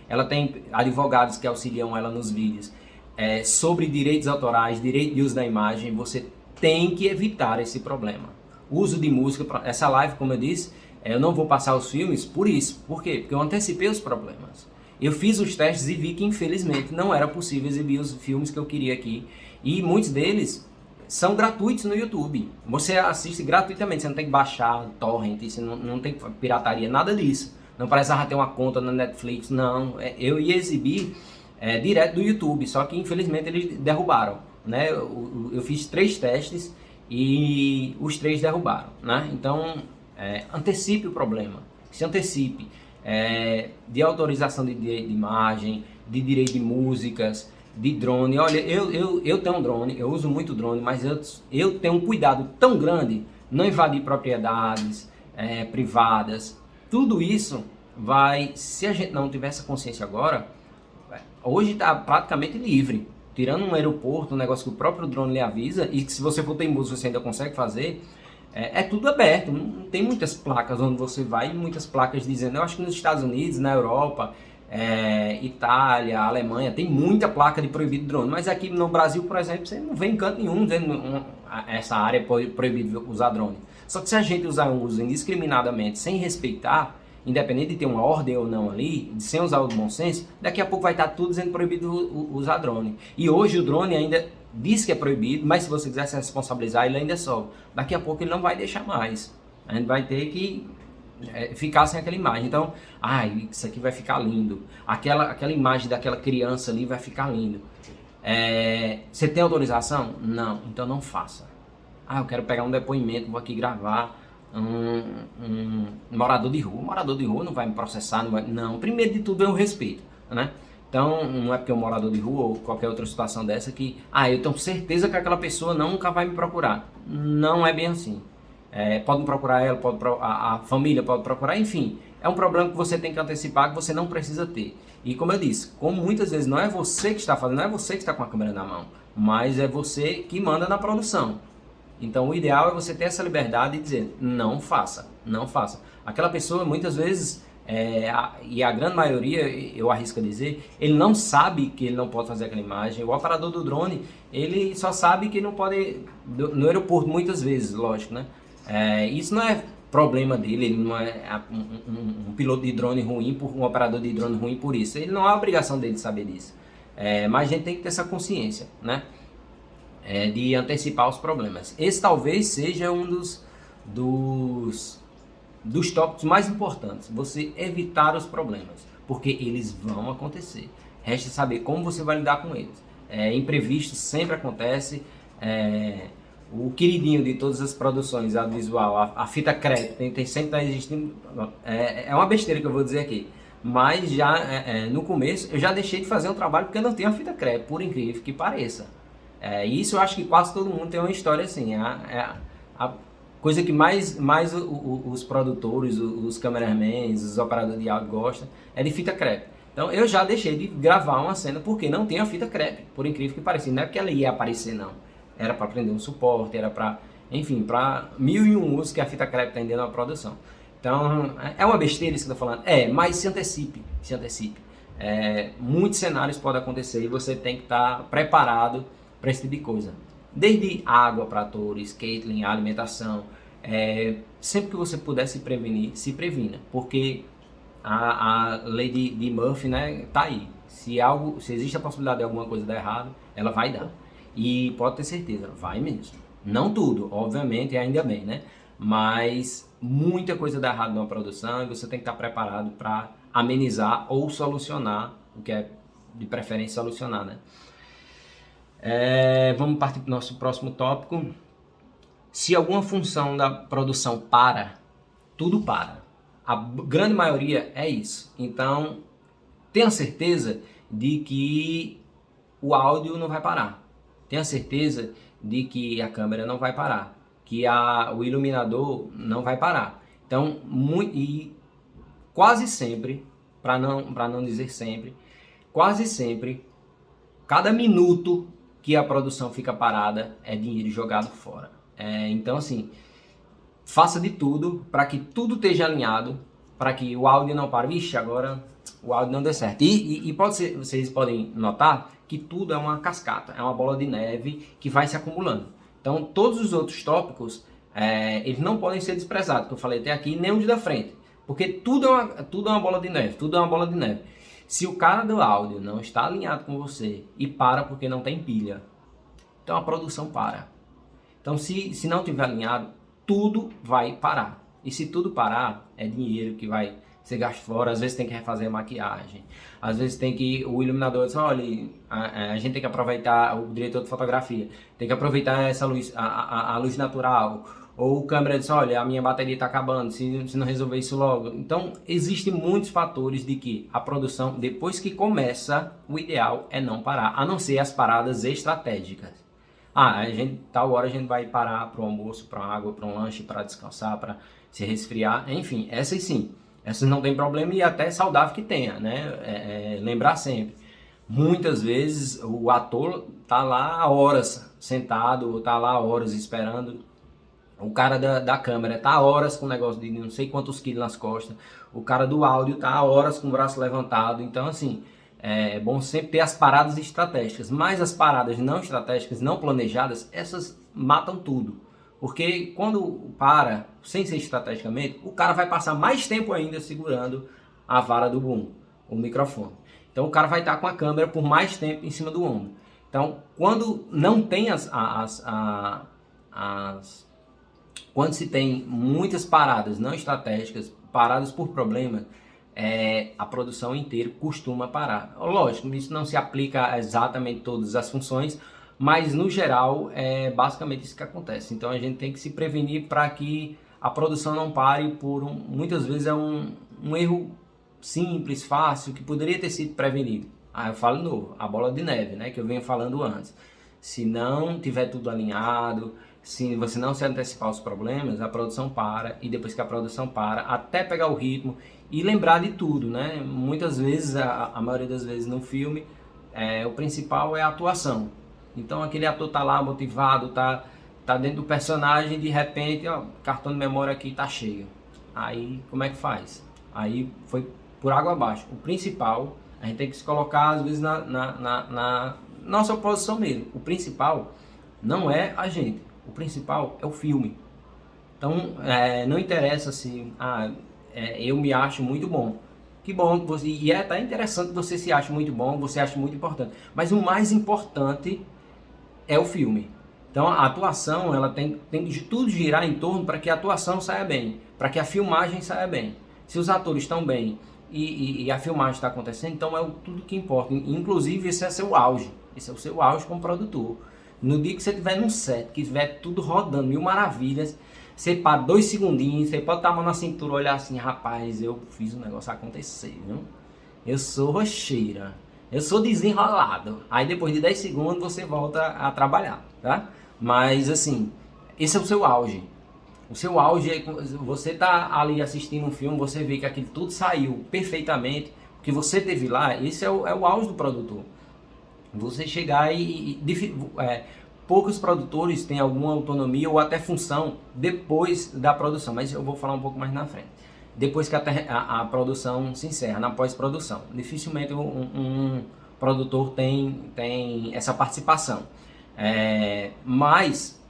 ela tem advogados que auxiliam ela nos vídeos, sobre direitos autorais, direito de uso da imagem. Você tem que evitar esse problema. Uso de música, essa live, como eu disse, eu não vou passar os filmes por isso. Por quê? Porque eu antecipei os problemas. Eu fiz os testes e vi que, infelizmente, não era possível exibir os filmes que eu queria aqui. E muitos deles são gratuitos no YouTube. Você assiste gratuitamente, você não tem que baixar torrent, você não tem pirataria, nada disso. Não parece ter uma conta na Netflix, não. Eu ia exibir direto do YouTube, só que infelizmente eles derrubaram, né? Eu fiz 3 testes e os 3 derrubaram, né? Então, antecipe o problema, se antecipe de autorização de direito de imagem, de direito de músicas, de drone. Olha, eu tenho um drone, eu uso muito drone, mas eu tenho um cuidado tão grande, não invadir propriedades privadas. Tudo isso vai, se a gente não tiver essa consciência agora, hoje está praticamente livre. Tirando um aeroporto, um negócio que o próprio drone lhe avisa, e que se você for teimoso você ainda consegue fazer, é tudo aberto, não tem muitas placas onde você vai, muitas placas dizendo, eu acho que nos Estados Unidos, na Europa, Itália, Alemanha, tem muita placa de proibido drone, mas aqui no Brasil, por exemplo, você não vê em canto nenhum dizendo essa área é proibido usar drone. Só que se a gente usa indiscriminadamente, sem respeitar, independente de ter uma ordem ou não ali, sem usar o bom senso, daqui a pouco vai estar tudo dizendo proibido usar drone. E hoje o drone ainda diz que é proibido, mas se você quiser se responsabilizar, ele ainda sobe. Daqui a pouco ele não vai deixar mais. A gente vai ter que ficar sem aquela imagem. Então, isso aqui vai ficar lindo. Aquela imagem daquela criança ali vai ficar lindo. Você tem autorização? Não, então não faça. Eu quero pegar um depoimento, vou aqui gravar um morador de rua. O morador de rua não vai me processar, não. Primeiro de tudo é o respeito, né? Então, não é porque é um morador de rua ou qualquer outra situação dessa que, eu tenho certeza que aquela pessoa nunca vai me procurar. Não é bem assim. Pode procurar ela, a família pode procurar, enfim. É um problema que você tem que antecipar, que você não precisa ter. E como eu disse, como muitas vezes não é você que está fazendo, não é você que está com a câmera na mão, mas é você que manda na produção. Então o ideal é você ter essa liberdade de dizer, não faça, não faça. Aquela pessoa muitas vezes, e a grande maioria, eu arrisco a dizer, ele não sabe que ele não pode fazer aquela imagem. O operador do drone, ele só sabe que não pode, no aeroporto muitas vezes, lógico, né? Isso não é problema dele, ele não é um piloto de drone ruim, um operador de drone ruim por isso. Ele não é a obrigação dele saber disso. Mas a gente tem que ter essa consciência, né? De antecipar os problemas. Esse talvez seja um dos tópicos mais importantes, você evitar os problemas, porque eles vão acontecer. Resta saber como você vai lidar com eles. Imprevisto sempre acontece. O queridinho de todas as produções audiovisual, a fita crepe, tem sempre está existindo. É uma besteira que eu vou dizer aqui, mas já no começo eu já deixei de fazer um trabalho porque eu não tenho a fita crepe, por incrível que pareça. Isso eu acho que quase todo mundo tem uma história assim. A coisa que mais os produtores, os cameramans, os operadores de áudio gostam é de fita crepe. Então eu já deixei de gravar uma cena porque não tem a fita crepe, por incrível que pareça. Não é porque ela ia aparecer, não. Era para prender um suporte, era para, enfim, para 1001 usos que a fita crepe tem dentro da produção. Então é uma besteira isso que eu estou falando. Mas se antecipe, se antecipe. Muitos cenários podem acontecer e você tem que estar preparado para esse tipo de coisa. Desde água para atores, catering, alimentação. Sempre que você puder se prevenir, se previna. Porque a lei de Murphy, né, tá aí. Se existe a possibilidade de alguma coisa dar errado, ela vai dar. E pode ter certeza, vai mesmo. Não tudo, obviamente, ainda bem, né? Mas muita coisa dá errado numa produção e você tem que estar preparado para amenizar ou solucionar, o que é de preferência solucionar, né? Vamos partir para o nosso próximo tópico. Se alguma função da produção tudo para. A grande maioria é isso. Então, tenha certeza de que o áudio não vai parar. Tenha certeza de que a câmera não vai parar. Que o iluminador não vai parar. Então, e quase sempre, para não dizer sempre, quase sempre, cada minuto que a produção fica parada é dinheiro jogado fora. Então, assim, faça de tudo para que tudo esteja alinhado, para que o áudio não pare. Vixe, agora o áudio não deu certo. E pode ser, vocês podem notar que tudo é uma cascata, é uma bola de neve que vai se acumulando. Então, todos os outros tópicos, eles não podem ser desprezados, que eu falei até aqui, nem os da frente. Porque tudo é uma bola de neve, tudo é uma bola de neve. Se o cara do áudio não está alinhado com você e para porque não tem pilha, então a produção para. Então se não tiver alinhado, tudo vai parar. E se tudo parar, é dinheiro que vai você gasta fora, às vezes tem que refazer a maquiagem, às vezes tem que, o iluminador diz, olha, a gente tem que aproveitar, o diretor de fotografia, tem que aproveitar essa luz, a luz natural, ou o câmera diz, olha, a minha bateria está acabando, se não resolver isso logo. Então, existem muitos fatores de que a produção, depois que começa, o ideal é não parar, a não ser as paradas estratégicas. Tal hora a gente vai parar para o almoço, para água, para um lanche, para descansar, para se resfriar, enfim, essas sim. Essas não tem problema e até é saudável que tenha, né? Lembrar sempre. Muitas vezes o ator tá lá horas sentado, ou tá lá horas esperando. O cara da câmera tá horas com o negócio de não sei quantos quilos nas costas. O cara do áudio tá horas com o braço levantado. Então, assim, é bom sempre ter as paradas estratégicas. Mas as paradas não estratégicas, não planejadas, essas matam tudo. Porque quando para, sem ser estrategicamente, o cara vai passar mais tempo ainda segurando a vara do boom, o microfone. Então o cara vai estar com a câmera por mais tempo em cima do ombro. Então quando não tem quando se tem muitas paradas não estratégicas, paradas por problemas, a produção inteira costuma parar. Lógico, isso não se aplica a exatamente todas as funções, mas no geral é basicamente isso que acontece. Então a gente tem que se prevenir para que a produção não pare muitas vezes é um erro simples, fácil, que poderia ter sido prevenido. Eu falo de novo, a bola de neve, né, que eu venho falando antes. Se não tiver tudo alinhado, se você não se antecipar os problemas, a produção para, e depois que a produção para, até pegar o ritmo e lembrar de tudo, né? Muitas vezes, a maioria das vezes no filme, o principal é a atuação. Então aquele ator tá lá motivado, tá dentro do personagem, de repente, ó, cartão de memória aqui tá cheio. Aí como é que faz? Aí foi por água abaixo. O principal, a gente tem que se colocar às vezes na nossa posição mesmo. O principal não é a gente, o principal é o filme. Então não interessa se eu me acho muito bom. Que bom que você, e tá interessante que você se acha muito bom, você acha muito importante. Mas o mais importante é o filme. Então a atuação, ela tem de tudo girar em torno para que a atuação saia bem, para que a filmagem saia bem. Se os atores estão bem e a filmagem está acontecendo, então é tudo que importa. Inclusive esse é seu auge, esse é o seu auge como produtor. No dia que você estiver num set, que estiver tudo rodando, mil maravilhas, você para 2 segundinhos, você pode estar a mão na cintura, olhar assim, rapaz, eu fiz o negócio acontecer, viu? Eu sou rocheira. Eu sou desenrolado. Aí depois de 10 segundos você volta a trabalhar, tá? Mas assim, esse é o seu auge. O seu auge é você tá ali assistindo um filme, você vê que aquilo tudo saiu perfeitamente, que você teve lá, esse é o auge do produtor. Você chegar poucos produtores têm alguma autonomia ou até função depois da produção, mas eu vou falar um pouco mais na frente. Depois que a produção se encerra, na pós-produção. Dificilmente um produtor tem essa participação. Mas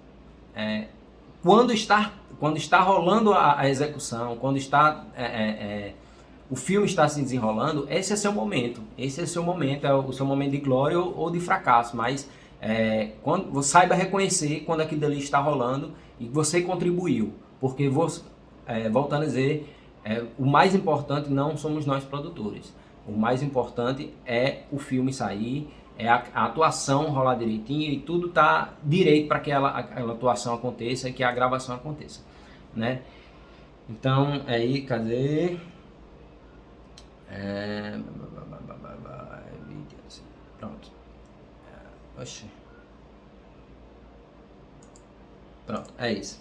quando está rolando a execução, quando o filme está se desenrolando, esse é seu momento. Esse é seu momento, é o seu momento de glória ou de fracasso. Mas quando você saiba reconhecer quando aquilo ali está rolando e você contribuiu. Porque, voltando a dizer, o mais importante não somos nós produtores. O mais importante é o filme sair, é a atuação rolar direitinho e tudo tá direito para que aquela atuação aconteça e que a gravação aconteça, né? Então, aí, cadê? Pronto. Oxi. Pronto, é isso.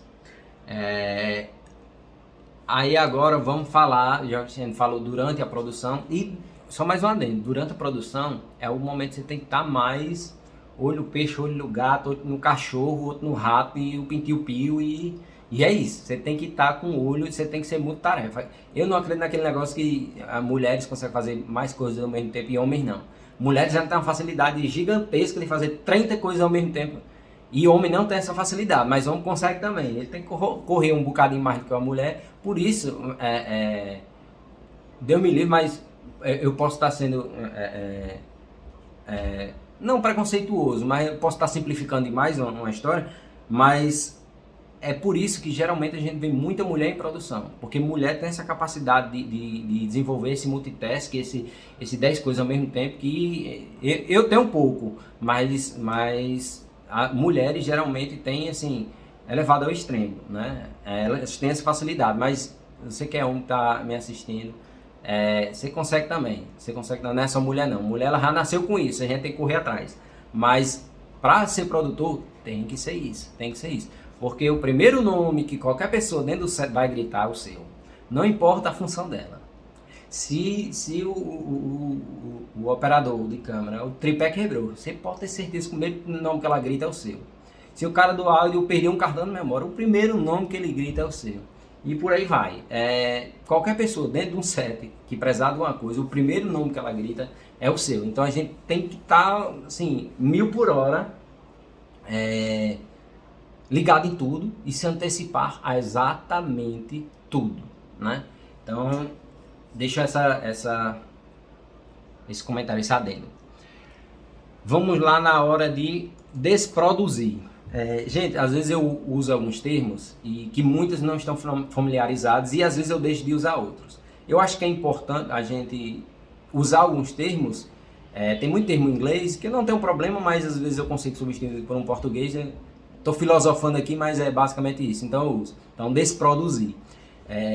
Aí agora vamos falar, já que a gente falou durante a produção, e só mais um adendo, durante a produção é o momento que você tem que estar mais olho no peixe, olho no gato, outro no cachorro, outro no rato e o pintil-pio e é isso, você tem que estar com o olho, você tem que ser muito tarefa. Eu não acredito naquele negócio que mulheres conseguem fazer mais coisas ao mesmo tempo e homens não. Mulheres já têm uma facilidade gigantesca de fazer 30 coisas ao mesmo tempo. E homem não tem essa facilidade, mas homem consegue também. Ele tem que correr um bocadinho mais do que a mulher. Por isso, Deus me livre, mas eu posso estar sendo não preconceituoso, mas eu posso estar simplificando demais uma história. Mas é por isso que geralmente a gente vê muita mulher em produção, porque mulher tem essa capacidade de desenvolver esse multitask, esse 10 coisas ao mesmo tempo, que eu tenho um pouco, mas mulheres geralmente têm, assim, elevado ao extremo, né? Elas têm essa facilidade, mas você que é homem que está me assistindo, você consegue também, não é só mulher não, mulher ela já nasceu com isso, a gente tem que correr atrás, mas para ser produtor tem que ser isso, porque o primeiro nome que qualquer pessoa dentro do set vai gritar é o seu, não importa a função dela. Se o operador de câmera, o tripé quebrou, você pode ter certeza que o primeiro nome que ela grita é o seu. Se o cara do áudio perdeu um cartão de memória, o primeiro nome que ele grita é o seu. E por aí vai. Qualquer pessoa dentro de um set que prezar de uma coisa, o primeiro nome que ela grita é o seu. Então a gente tem que estar assim, 1000 por hora, ligado em tudo e se antecipar a exatamente tudo, né? Então deixa esse comentário, esse adendo. Vamos lá na hora de desproduzir. Gente, às vezes eu uso alguns termos e que muitos não estão familiarizados e às vezes eu deixo de usar outros. Eu acho que é importante a gente usar alguns termos. Tem muito termo em inglês que não tem um problema, mas às vezes eu consigo substituir por um português. Estou filosofando aqui, mas é basicamente isso. Então eu uso. Então, desproduzir.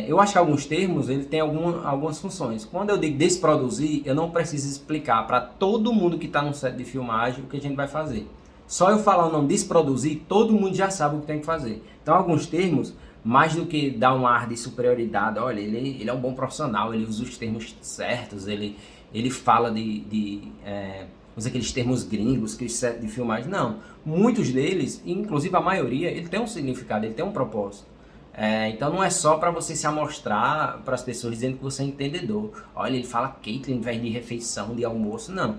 Eu acho que alguns termos ele tem algumas funções. Quando eu digo desproduzir, eu não preciso explicar para todo mundo que está no set de filmagem o que a gente vai fazer. Só eu falar o nome desproduzir, todo mundo já sabe o que tem que fazer. Então alguns termos, mais do que dar um ar de superioridade, olha, ele é um bom profissional, ele usa os termos certos, ele fala usa aqueles termos gringos, que set de filmagem. Não, muitos deles, inclusive a maioria, ele tem um significado, ele tem um propósito. Então não é só para você se amostrar para as pessoas dizendo que você é entendedor. Olha, ele fala catering em vez de refeição, de almoço. Não.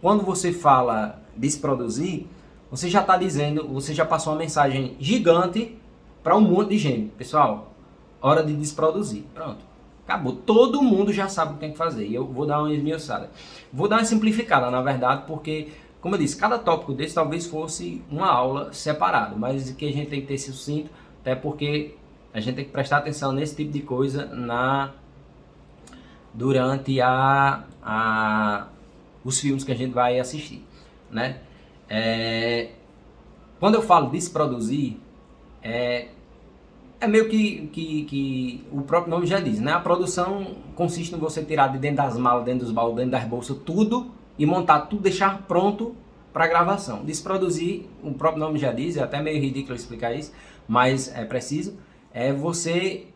Quando você fala desproduzir, você já está dizendo, você já passou uma mensagem gigante para um monte de gente. Pessoal, hora de desproduzir. Pronto. Acabou. Todo mundo já sabe o que tem que fazer. E eu vou dar uma esmiuçada. Vou dar uma simplificada, na verdade, porque, como eu disse, cada tópico desse talvez fosse uma aula separada. Mas que a gente tem que ter sucinto, até porque a gente tem que prestar atenção nesse tipo de coisa durante os filmes que a gente vai assistir, né? Quando eu falo desproduzir, é meio que o próprio nome já diz, né? A produção consiste em você tirar de dentro das malas, dentro dos baús, dentro das bolsas, tudo e montar tudo, deixar pronto para gravação. Desproduzir, o próprio nome já diz, é até meio ridículo explicar isso, mas é preciso, você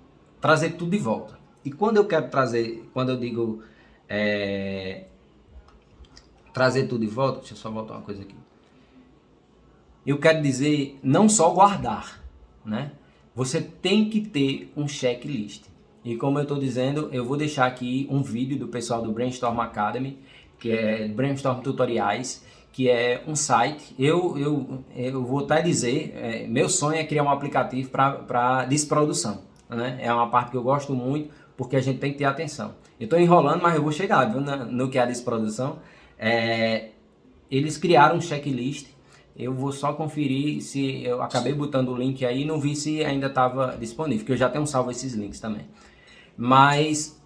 trazer tudo de volta. E quando eu quero trazer, quando eu digo trazer tudo de volta, deixa eu só voltar uma coisa aqui. Eu quero dizer não só guardar, né? Você tem que ter um checklist. E como eu estou dizendo, eu vou deixar aqui um vídeo do pessoal do Brainstorm Academy, que é Brainstorm Tutoriais, que é um site. Eu vou até dizer, meu sonho é criar um aplicativo para desprodução, né? É uma parte que eu gosto muito, porque a gente tem que ter atenção. Eu estou enrolando, mas eu vou chegar, viu, no que é a desprodução. Eles criaram um checklist. Eu vou só conferir se eu acabei botando o link aí, não vi se ainda estava disponível, porque eu já tenho salvo esses links também. Mas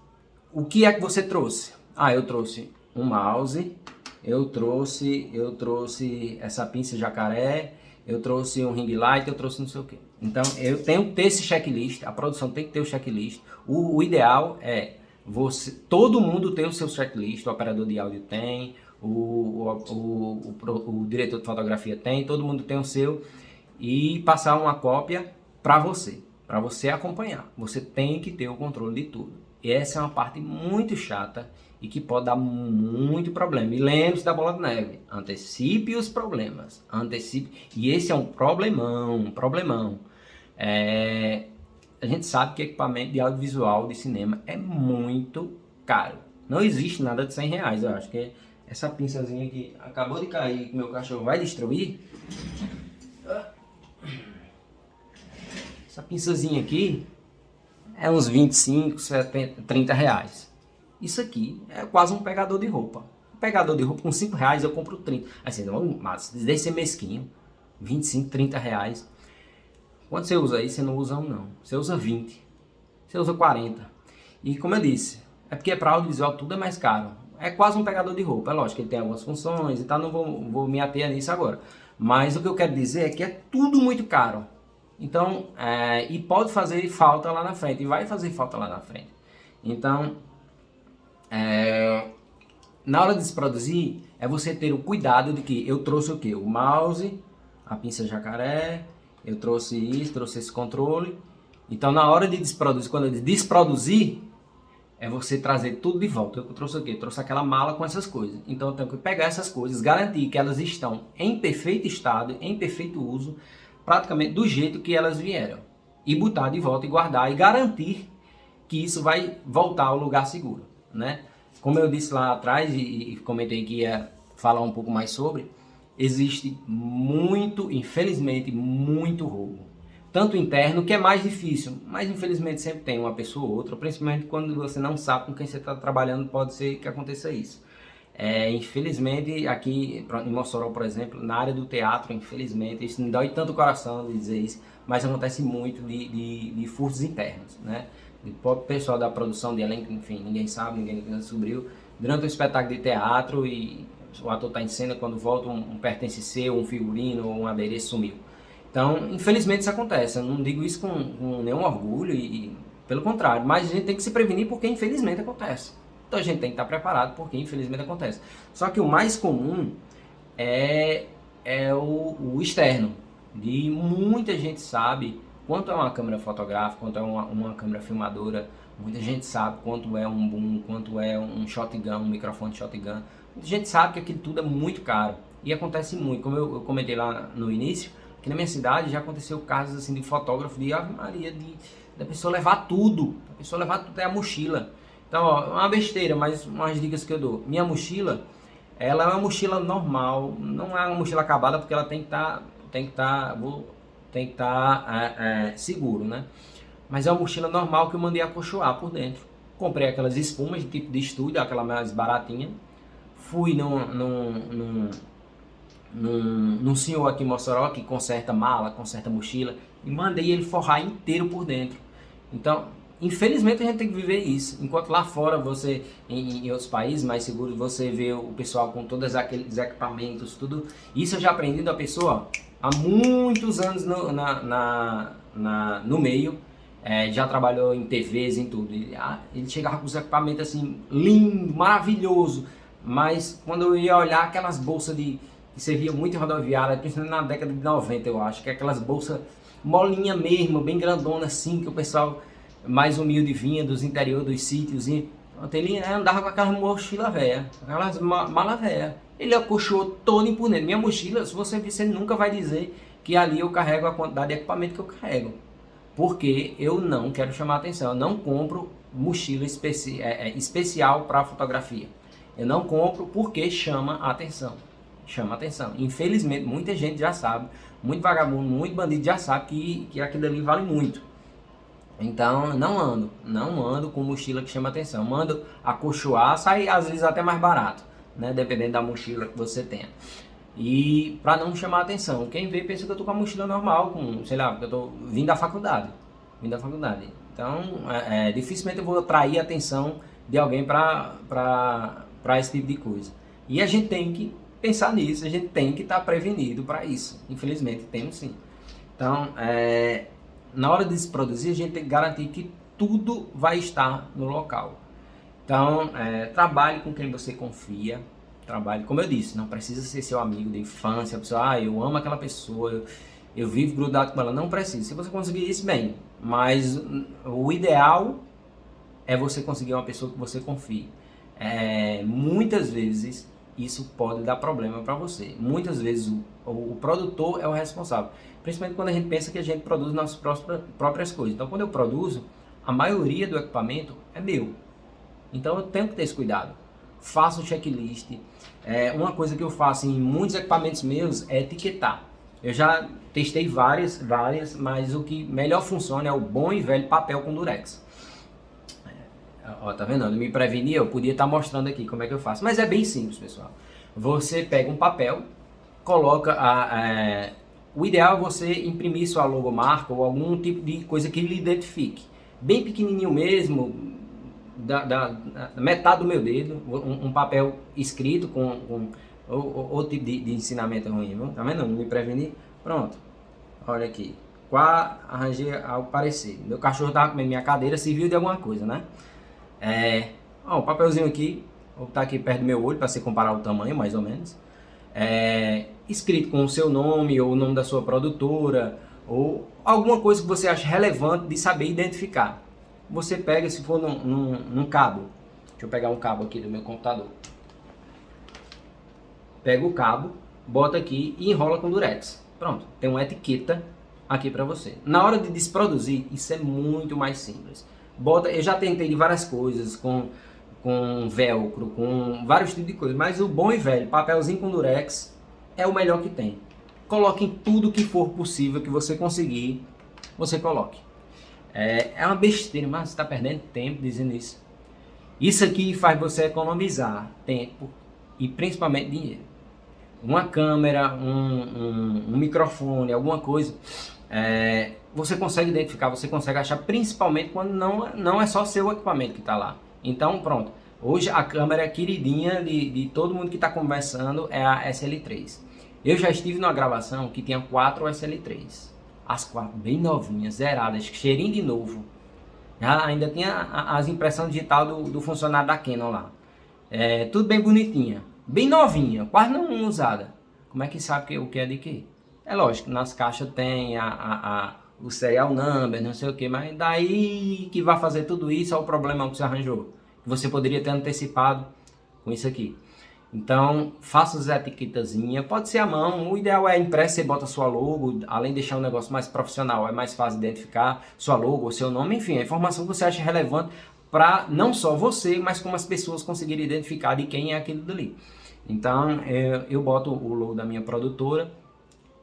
o que é que você trouxe? Eu trouxe um mouse, eu trouxe essa pinça jacaré, eu trouxe um ring light, eu trouxe não sei o que. Então eu tenho que ter esse checklist, a produção tem que ter o checklist. O ideal é todo mundo ter o seu checklist, o operador de áudio tem, o diretor de fotografia tem, todo mundo tem o seu, e passar uma cópia para você acompanhar. Você tem que ter o controle de tudo. E essa é uma parte muito chata e que pode dar muito problema. E lembre-se da bola de neve, antecipe os problemas, e esse é um problemão. A gente sabe que equipamento de audiovisual de cinema é muito caro. Não existe nada de R$100, eu acho que essa pinçazinha aqui acabou de cair, que meu cachorro vai destruir. Essa pinçazinha aqui é uns 25, 70, R$30. Isso aqui é quase um pegador de roupa. Um pegador de roupa com R$5 eu compro 30. Assim, não, mas deixa ser mesquinho. 25, R$30. Quando você usa isso, você não usa um não, você usa 20, você usa 40. E como eu disse, é porque para audiovisual tudo é mais caro. É quase um pegador de roupa, é lógico que ele tem algumas funções e tal, não vou me ater nisso agora. Mas o que eu quero dizer é que é tudo muito caro. Então, e pode fazer falta lá na frente, e vai fazer falta lá na frente. Então, na hora de se produzir, é você ter o cuidado de que eu trouxe o quê? O mouse, a pinça jacaré, eu trouxe isso, trouxe esse controle. Então, na hora de desproduzir, quando eu digo desproduzir, é você trazer tudo de volta. Eu trouxe o quê? Eu trouxe aquela mala com essas coisas. Então, eu tenho que pegar essas coisas, garantir que elas estão em perfeito estado, em perfeito uso, praticamente do jeito que elas vieram. E botar de volta e guardar e garantir que isso vai voltar ao lugar seguro, né? Como eu disse lá atrás e comentei que ia falar um pouco mais sobre, existe muito, infelizmente, muito roubo. Tanto interno, que é mais difícil, mas infelizmente sempre tem uma pessoa ou outra, principalmente quando você não sabe com quem você está trabalhando, pode ser que aconteça isso. Infelizmente, aqui em Mossoró, por exemplo, na área do teatro, infelizmente, isso me dói tanto o coração de dizer isso, mas acontece muito de furtos internos, né? O próprio pessoal da produção de elenco, enfim, ninguém sabe, ninguém descobriu. Durante o espetáculo de teatro, e o ator está em cena, quando volta um pertence seu, um figurino ou um adereço sumiu. Então, infelizmente isso acontece. Eu não digo isso com nenhum orgulho, pelo contrário, mas a gente tem que se prevenir porque infelizmente acontece. Então a gente tem que estar preparado porque infelizmente acontece. Só que o mais comum é o externo. De muita gente sabe quanto é uma câmera fotográfica, quanto é uma câmera filmadora. Muita gente sabe quanto é um boom, quanto é um shotgun, um microfone shotgun. Muita gente sabe que aquilo tudo é muito caro. E acontece muito, como eu comentei lá no início, que na minha cidade já aconteceu casos assim de fotógrafo, de Ave Maria, da pessoa levar tudo. A pessoa levar tudo, até a mochila. Então, ó, é uma besteira, mas umas dicas que eu dou. Minha mochila, ela é uma mochila normal, não é uma mochila acabada, porque ela tem que estar seguro, né? Mas é uma mochila normal que eu mandei acolchoar por dentro. Comprei aquelas espumas de tipo de estúdio, aquela mais baratinha. Fui num senhor aqui em Mossoró que conserta mala, conserta mochila, e mandei ele forrar inteiro por dentro. Então, infelizmente a gente tem que viver isso. Enquanto lá fora, você, em outros países mais seguros, você vê o pessoal com todos aqueles equipamentos, tudo. Isso eu já aprendi da pessoa há muitos anos no meio. Já trabalhou em TVs, em tudo. Ele chegava com os equipamentos assim, lindo, maravilhoso. Mas quando eu ia olhar aquelas bolsas que você via muito em rodoviária, principalmente na década de 90, eu acho, que é aquelas bolsas molinha mesmo, bem grandona assim, que o pessoal mais humilde vinha dos interiores dos sítios. Ele andava com aquelas mochila velha, aquelas mala velha. Ele acolchoou todo por dentro. Minha mochila, se você vir, você nunca vai dizer que ali eu carrego a quantidade de equipamento que eu carrego. Porque eu não quero chamar atenção, eu não compro mochila especial para fotografia. Eu não compro porque chama atenção. Chama atenção. Infelizmente, muita gente já sabe, muito vagabundo, muito bandido já sabe que aquilo ali vale muito. Então, não ando com mochila que chama atenção. Mando acolchoar, sai às vezes até mais barato, né? Dependendo da mochila que você tenha. E para não chamar atenção, quem vê pensa que eu tô com a mochila normal, sei lá, porque eu tô vindo da faculdade. Então, dificilmente eu vou atrair a atenção de alguém para esse tipo de coisa. E a gente tem que pensar nisso, a gente tem que estar prevenido para isso. Infelizmente, temos sim. Então, na hora de se produzir, a gente tem que garantir que tudo vai estar no local. Então, trabalhe com quem você confia. Trabalhe, como eu disse, não precisa ser seu amigo de infância, a pessoa, eu amo aquela pessoa, eu vivo grudado com ela, não precisa. Se você conseguir isso, bem, mas o ideal é você conseguir uma pessoa que você confie. Muitas vezes isso pode dar problema para você. Muitas vezes o produtor é o responsável, principalmente quando a gente pensa que a gente produz nossas próprias coisas. Então, quando eu produzo, a maioria do equipamento é meu. Então, eu tenho que ter esse cuidado. Faço o checklist. Uma coisa que eu faço em muitos equipamentos meus é etiquetar. Eu já testei várias, mas o que melhor funciona é o bom e velho papel com durex. Ó, tá vendo? Eu me preveni, eu podia estar mostrando aqui como é que eu faço. Mas é bem simples, pessoal. Você pega um papel, coloca o ideal é você imprimir sua logomarca ou algum tipo de coisa que lhe identifique. Bem pequenininho mesmo, da metade do meu dedo, um papel escrito com outro tipo de ensinamento ruim, viu? Tá vendo? Não me prevenir. Pronto. Olha aqui. Arranjei algo parecido. Meu cachorro tava comendo minha cadeira, serviu de alguma coisa, né? Ó, um papelzinho aqui. Vou botar aqui perto do meu olho para você comparar o tamanho, mais ou menos. Escrito com o seu nome ou o nome da sua produtora ou alguma coisa que você acha relevante de saber identificar. Você pega, se for num cabo, deixa eu pegar um cabo aqui do meu computador. Pega o cabo, bota aqui e enrola com durex. Pronto, tem uma etiqueta aqui para você. Na hora de desproduzir, isso é muito mais simples. Eu já tentei de várias coisas, com velcro, com vários tipos de coisas, mas o bom e velho papelzinho com durex é o melhor que tem. Coloque em tudo que for possível que você conseguir, você coloque. É uma besteira, mas você está perdendo tempo dizendo isso. Isso aqui faz você economizar tempo e principalmente dinheiro. Uma câmera, um microfone, alguma coisa, você consegue identificar, você consegue achar, principalmente quando não é só seu equipamento que está lá. Então pronto, hoje a câmera queridinha de todo mundo que está conversando é a SL3. Eu já estive numa gravação que tinha 4 SL3. As 4 bem novinhas, zeradas, cheirinho de novo. Ainda tinha as impressões digital do funcionário da Canon lá. Tudo bem bonitinha, bem novinha, quase não usada. Como é que sabe o que é de quê? É lógico, nas caixas tem o serial number, não sei o que, mas daí que vai fazer tudo isso é o problema que você arranjou. Que você poderia ter antecipado com isso aqui. Então, faça as etiquetazinhas, pode ser à mão, o ideal é impresso, você bota sua logo, além de deixar um negócio mais profissional, é mais fácil identificar sua logo, seu nome, enfim, a informação que você acha relevante para não só você, mas como as pessoas conseguirem identificar de quem é aquilo dali. Então, eu boto o logo da minha produtora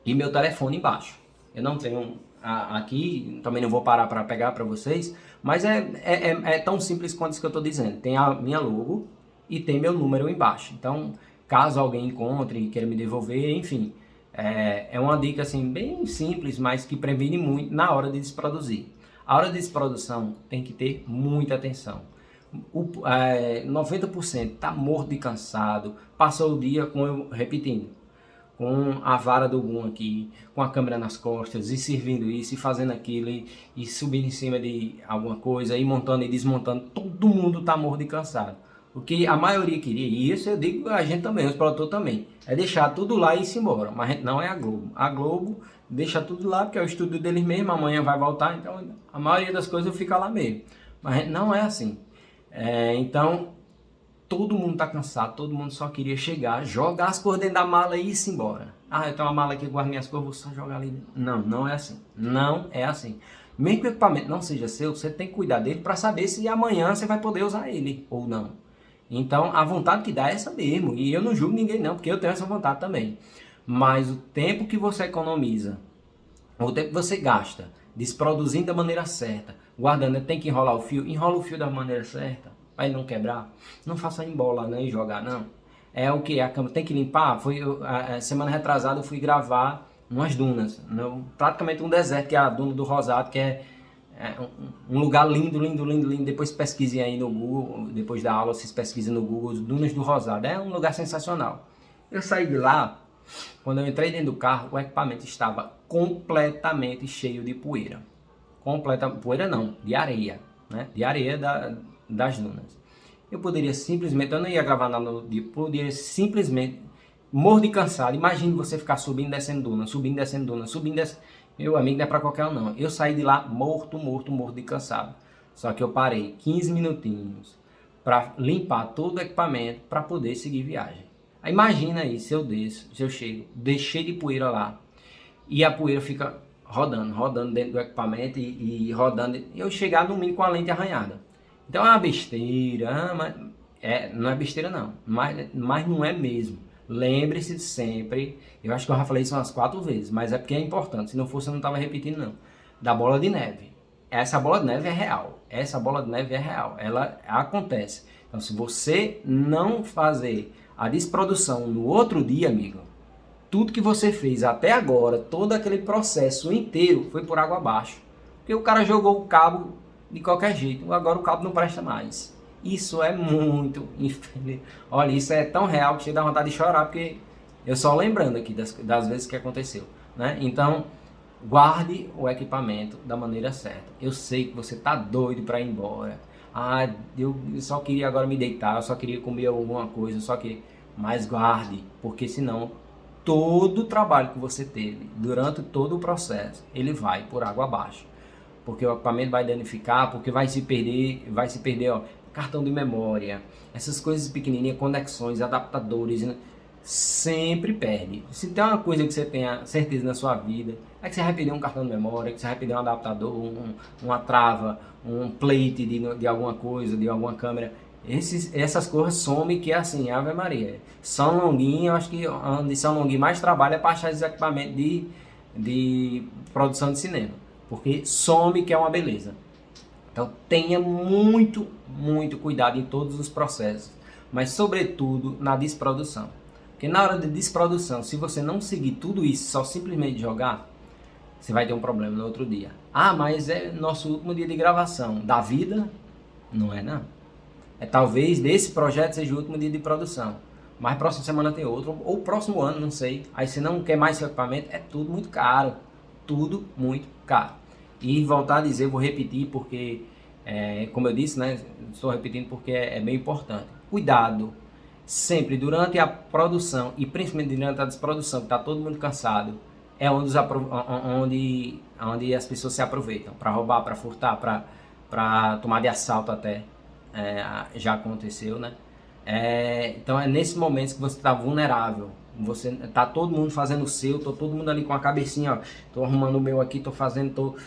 e meu telefone embaixo. Eu não tenho aqui, também não vou parar para pegar para vocês, mas é tão simples quanto isso que eu estou dizendo. Tem a minha logo e tem meu número embaixo. Então, caso alguém encontre e queira me devolver, enfim, é uma dica assim bem simples, mas que previne muito na hora de desproduzir. A hora de desprodução tem que ter muita atenção. 90% está morto de cansado, passou o dia repetindo, com a vara do boom aqui, com a câmera nas costas, e servindo isso, e fazendo aquilo, e subindo em cima de alguma coisa, e montando e desmontando. Todo mundo está morto de cansado. O que a maioria queria, e isso eu digo a gente também, os produtores também, é deixar tudo lá e ir embora. Mas a gente não é a Globo. A Globo deixa tudo lá, porque é o estúdio deles mesmo, amanhã vai voltar, então a maioria das coisas fica lá mesmo. Mas a gente não é assim. Então, todo mundo tá cansado, todo mundo só queria chegar, jogar as coisas dentro da mala e ir embora. Eu tenho uma mala aqui, guardo minhas coisas, vou só jogar ali dentro. Não é assim. Não é assim. Mesmo que o equipamento não seja seu, você tem que cuidar dele para saber se amanhã você vai poder usar ele ou não. Então, a vontade que dá é essa mesmo. E eu não julgo ninguém não, porque eu tenho essa vontade também. Mas o tempo que você economiza, o tempo que você gasta, desproduzindo da maneira certa, guardando, tem que enrolar o fio, enrola o fio da maneira certa, para ele não quebrar. Não faça em bola, né, e jogar, não. É o que? A câmera tem que limpar. Semana retrasada eu fui gravar umas dunas, praticamente um deserto, que é a duna do Rosado, que é um lugar lindo. Depois pesquisem aí no Google, depois da aula vocês pesquisem no Google, as Dunas do Rosado. É um lugar sensacional. Eu saí de lá, quando eu entrei dentro do carro, o equipamento estava completamente cheio de poeira. Poeira não, de areia, né? De areia das dunas. Eu poderia simplesmente, eu não ia gravar nada no dia, poderia simplesmente morrer de cansado. Imagine você ficar subindo e descendo duna, subindo e descendo duna, subindo e descendo. Meu amigo, não é pra qualquer um não. Eu saí de lá morto de cansado. Só que eu parei 15 minutinhos para limpar todo o equipamento para poder seguir viagem. Aí imagina aí, se eu desço, se eu chego, deixei de poeira lá e a poeira fica rodando dentro do equipamento e rodando. E eu chegar no mínimo com a lente arranhada. Então é uma besteira, não é besteira não, mas não é mesmo. Lembre-se sempre, eu acho que eu já falei isso umas 4 vezes, mas é porque é importante, se não fosse eu não estava repetindo não, da bola de neve. Essa bola de neve é real, ela acontece. Então se você não fazer a desprodução no outro dia, amigo, tudo que você fez até agora, todo aquele processo inteiro foi por água abaixo. Porque o cara jogou o cabo de qualquer jeito, agora o cabo não presta mais. Isso é muito infeliz. Olha, isso é tão real que você dá vontade de chorar, porque eu só lembrando aqui das vezes que aconteceu, né? Então, guarde o equipamento da maneira certa. Eu sei que você tá doido para ir embora. Ah, eu só queria agora me deitar, eu só queria comer alguma coisa, só que... Mas guarde, porque senão todo o trabalho que você teve durante todo o processo, ele vai por água abaixo. Porque o equipamento vai danificar, porque vai se perder, ó, cartão de memória, essas coisas pequenininhas, conexões, adaptadores, né? Sempre perde. Se tem uma coisa que você tenha certeza na sua vida, é que você vai perder um cartão de memória, que você vai perder um adaptador, uma trava, um plate de alguma coisa, de alguma câmera. Essas coisas somem, que é assim, Ave Maria. São Longuinho, eu acho que onde São Longuinho mais trabalha é para achar esses equipamentos de produção de cinema. Porque some, que é uma beleza. Então tenha muito, muito cuidado em todos os processos. Mas sobretudo na desprodução. Porque na hora de desprodução, se você não seguir tudo isso, só simplesmente jogar, você vai ter um problema no outro dia. Ah, mas é nosso último dia de gravação. Da vida? Não é não. É talvez desse projeto seja o último dia de produção. Mas próxima semana tem outro, ou próximo ano, não sei. Aí se não quer mais seu equipamento, é tudo muito caro. Tudo muito caro. E voltar a dizer, vou repetir porque, como eu disse, né? Estou repetindo porque é bem importante. Cuidado. Sempre durante a produção e principalmente durante a desprodução, que está todo mundo cansado, é onde as pessoas se aproveitam para roubar, para furtar, para tomar de assalto até. Já aconteceu, né? Então é nesses momentos que você está vulnerável. Você tá todo mundo fazendo o seu, tô todo mundo ali com a cabecinha, ó, tô arrumando o meu aqui, tô fazendo,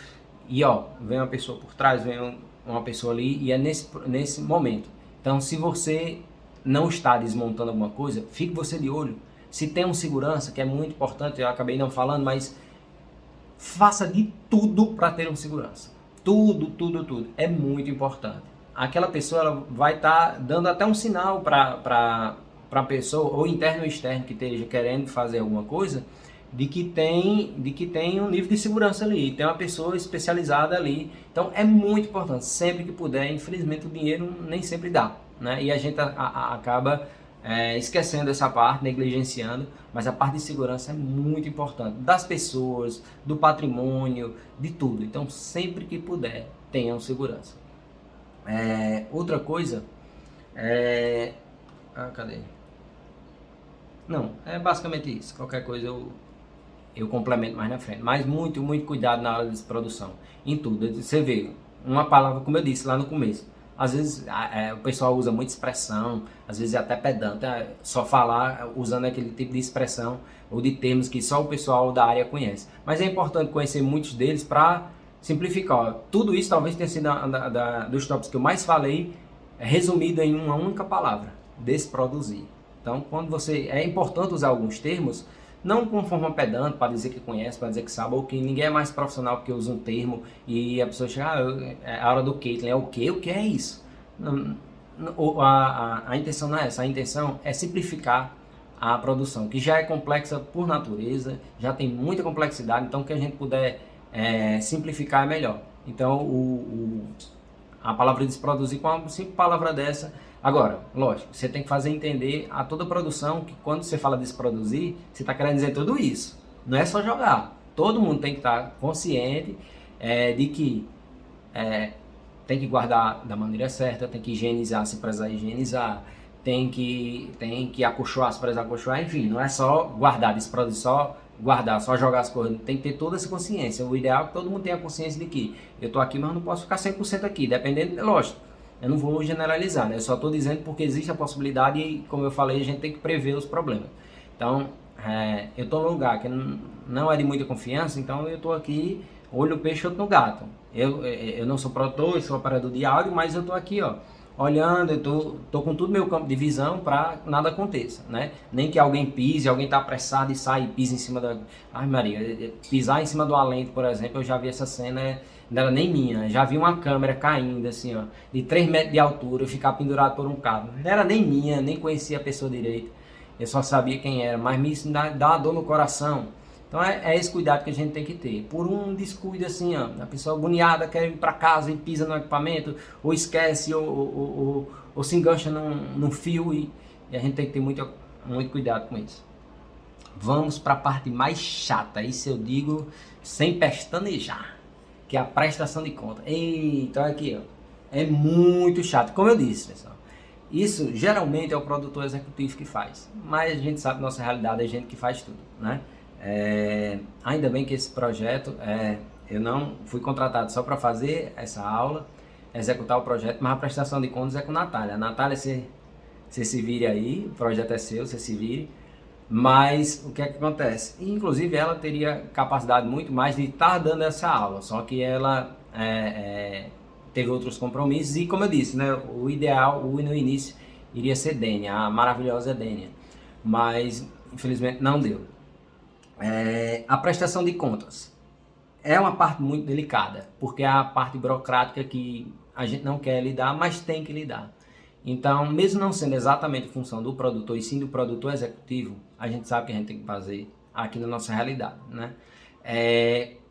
e ó, vem uma pessoa por trás, vem uma pessoa ali, e é nesse momento. Então, se você não está desmontando alguma coisa, fique você de olho. Se tem um segurança, que é muito importante, eu acabei não falando, mas faça de tudo para ter um segurança. Tudo, tudo, tudo. É muito importante. Aquela pessoa ela vai estar dando até um sinal para a pessoa, ou interno ou externo, que esteja querendo fazer alguma coisa, de que tem um nível de segurança ali, tem uma pessoa especializada ali. Então é muito importante, sempre que puder. Infelizmente o dinheiro nem sempre dá, né? E a gente acaba esquecendo essa parte, negligenciando, mas a parte de segurança é muito importante, das pessoas, do patrimônio, de tudo. Então sempre que puder, tenham segurança. Outra coisa cadê? Não, é basicamente isso. Qualquer coisa eu complemento mais na frente. Mas muito, muito cuidado na hora de produção. Em tudo. Você vê, uma palavra, como eu disse lá no começo. Às vezes o pessoal usa muita expressão, às vezes é até pedante, só falar usando aquele tipo de expressão ou de termos que só o pessoal da área conhece. Mas é importante conhecer muitos deles para simplificar. Ó, tudo isso talvez tenha sido dos tópicos que eu mais falei, resumido em uma única palavra: desproduzir. Então, quando é importante usar alguns termos, não com forma pedante, para dizer que conhece, para dizer que sabe, ou que ninguém é mais profissional porque usa um termo e a pessoa chega, é a hora do Caitlyn, é o quê? O que é isso? A intenção não é essa, a intenção é simplificar a produção, que já é complexa por natureza, já tem muita complexidade, então o que a gente puder simplificar é melhor. Então, a palavra desproduzir, com uma simples palavra dessa. Agora, lógico, você tem que fazer entender a toda a produção que quando você fala desproduzir, você está querendo dizer tudo isso. Não é só jogar. Todo mundo tem que estar consciente de que tem que guardar da maneira certa, tem que higienizar se precisar higienizar, tem que acolchoar se precisar acolchoar, enfim, não é só guardar, desproduzir, só guardar, só jogar as coisas. Tem que ter toda essa consciência. O ideal é que todo mundo tenha consciência de que eu estou aqui, mas não posso ficar 100% aqui, dependendo, lógico. Eu não vou generalizar, né? Eu só estou dizendo porque existe a possibilidade e, como eu falei, a gente tem que prever os problemas. Então, eu estou num lugar que não é de muita confiança, então eu estou aqui, olho no peixe, outro no gato. Eu não sou produtor, eu sou operador de áudio, mas eu estou aqui, ó, olhando, eu tô com tudo meu campo de visão para nada aconteça, né? Nem que alguém pise, alguém tá apressado e sai e pisa em cima da... Ai Maria, pisar em cima do alento, por exemplo, eu já vi essa cena, não era nem minha, já vi uma câmera caindo assim, ó, de 3 metros de altura, eu ficar pendurado por um cabo, não era nem minha, nem conhecia a pessoa direito. eu só sabia quem era, mas isso me dá uma dor no coração. Então é esse cuidado que a gente tem que ter. Por um descuido assim, ó, a pessoa agoniada quer ir para casa e pisa no equipamento, ou esquece, ou se engancha num fio, e a gente tem que ter muito cuidado com isso. Vamos para a parte mais chata, isso eu digo sem pestanejar, que é a prestação de conta. Eita, olha aqui, ó. É muito chato, como eu disse, pessoal. Isso geralmente é o produtor executivo que faz, mas a gente sabe que nossa realidade é a gente que faz tudo, né? Ainda bem que esse projeto, eu não fui contratado só para fazer essa aula, executar o projeto, mas a prestação de contas é com a Natália. Natália, você se vire aí, o projeto é seu, você se vire. Mas o que é que acontece? Inclusive ela teria capacidade muito mais de estar dando essa aula, só que ela teve outros compromissos e, como eu disse, né, o ideal, no início, iria ser Dênia, a maravilhosa Dênia, mas infelizmente não deu. A prestação de contas é uma parte muito delicada, porque é a parte burocrática que a gente não quer lidar, mas tem que lidar. Então, mesmo não sendo exatamente função do produtor e sim do produtor executivo, a gente sabe que a gente tem que fazer aqui na nossa realidade, né?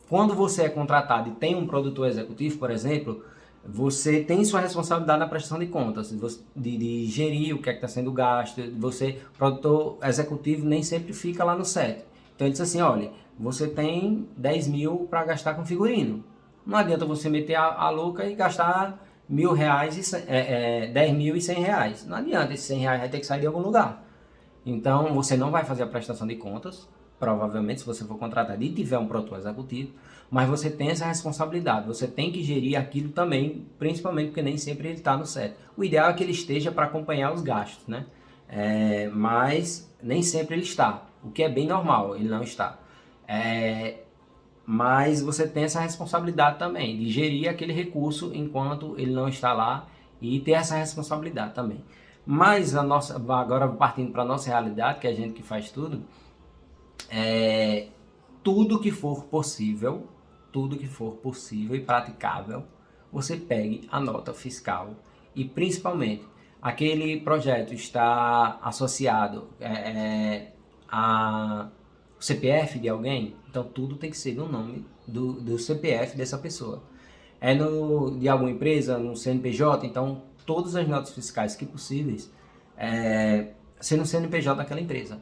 Quando você é contratado e tem um produtor executivo, por exemplo, você tem sua responsabilidade na prestação de contas, de gerir o que é que está sendo gasto. Produtor executivo nem sempre fica lá no set. Então ele diz assim, olha, você tem 10 mil para gastar com figurino. Não adianta você meter a louca e gastar R$1.000, 10.100 reais. Não adianta, esses 100 reais vai ter que sair de algum lugar. Então você não vai fazer a prestação de contas, provavelmente, se você for contratado e tiver um produtor executivo, mas você tem essa responsabilidade, você tem que gerir aquilo também, principalmente porque nem sempre ele está no set. O ideal é que ele esteja para acompanhar os gastos, né? Mas nem sempre ele está, o que é bem normal, ele não está. Mas você tem essa responsabilidade também, de gerir aquele recurso enquanto ele não está lá, e ter essa responsabilidade também. Mas agora partindo para a nossa realidade, que é a gente que faz tudo, tudo que for possível e praticável, você pegue a nota fiscal e principalmente aquele projeto está associado a CPF de alguém, então tudo tem que ser no nome do CPF dessa pessoa. De alguma empresa, no CNPJ, então todas as notas fiscais que possíveis ser no CNPJ daquela empresa.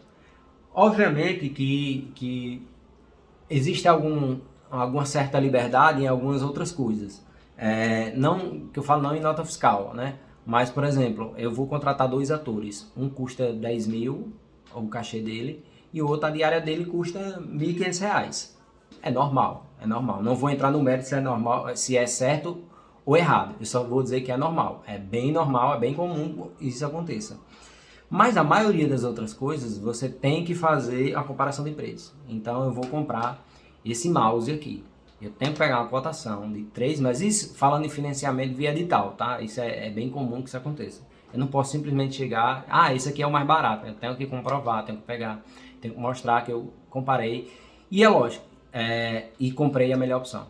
Obviamente que existe alguma certa liberdade em algumas outras coisas. Não, que eu falo não em nota fiscal, né? Mas, por exemplo, eu vou contratar 2 atores. Um custa 10 mil, o cachê dele, e o outro, a diária dele, custa R$1.500. É normal. Não vou entrar no mérito se é normal, se é certo ou errado. Eu só vou dizer que é normal. É bem normal, é bem comum isso aconteça. Mas a maioria das outras coisas, você tem que fazer a comparação de preços. Então eu vou comprar esse mouse aqui. Eu tenho que pegar uma cotação de 3, mas isso falando em financiamento via edital, tá? Isso é bem comum que isso aconteça. Eu não posso simplesmente chegar, esse aqui é o mais barato. Eu tenho que comprovar, tenho que pegar, tenho que mostrar que eu comparei. E é lógico, e comprei a melhor opção.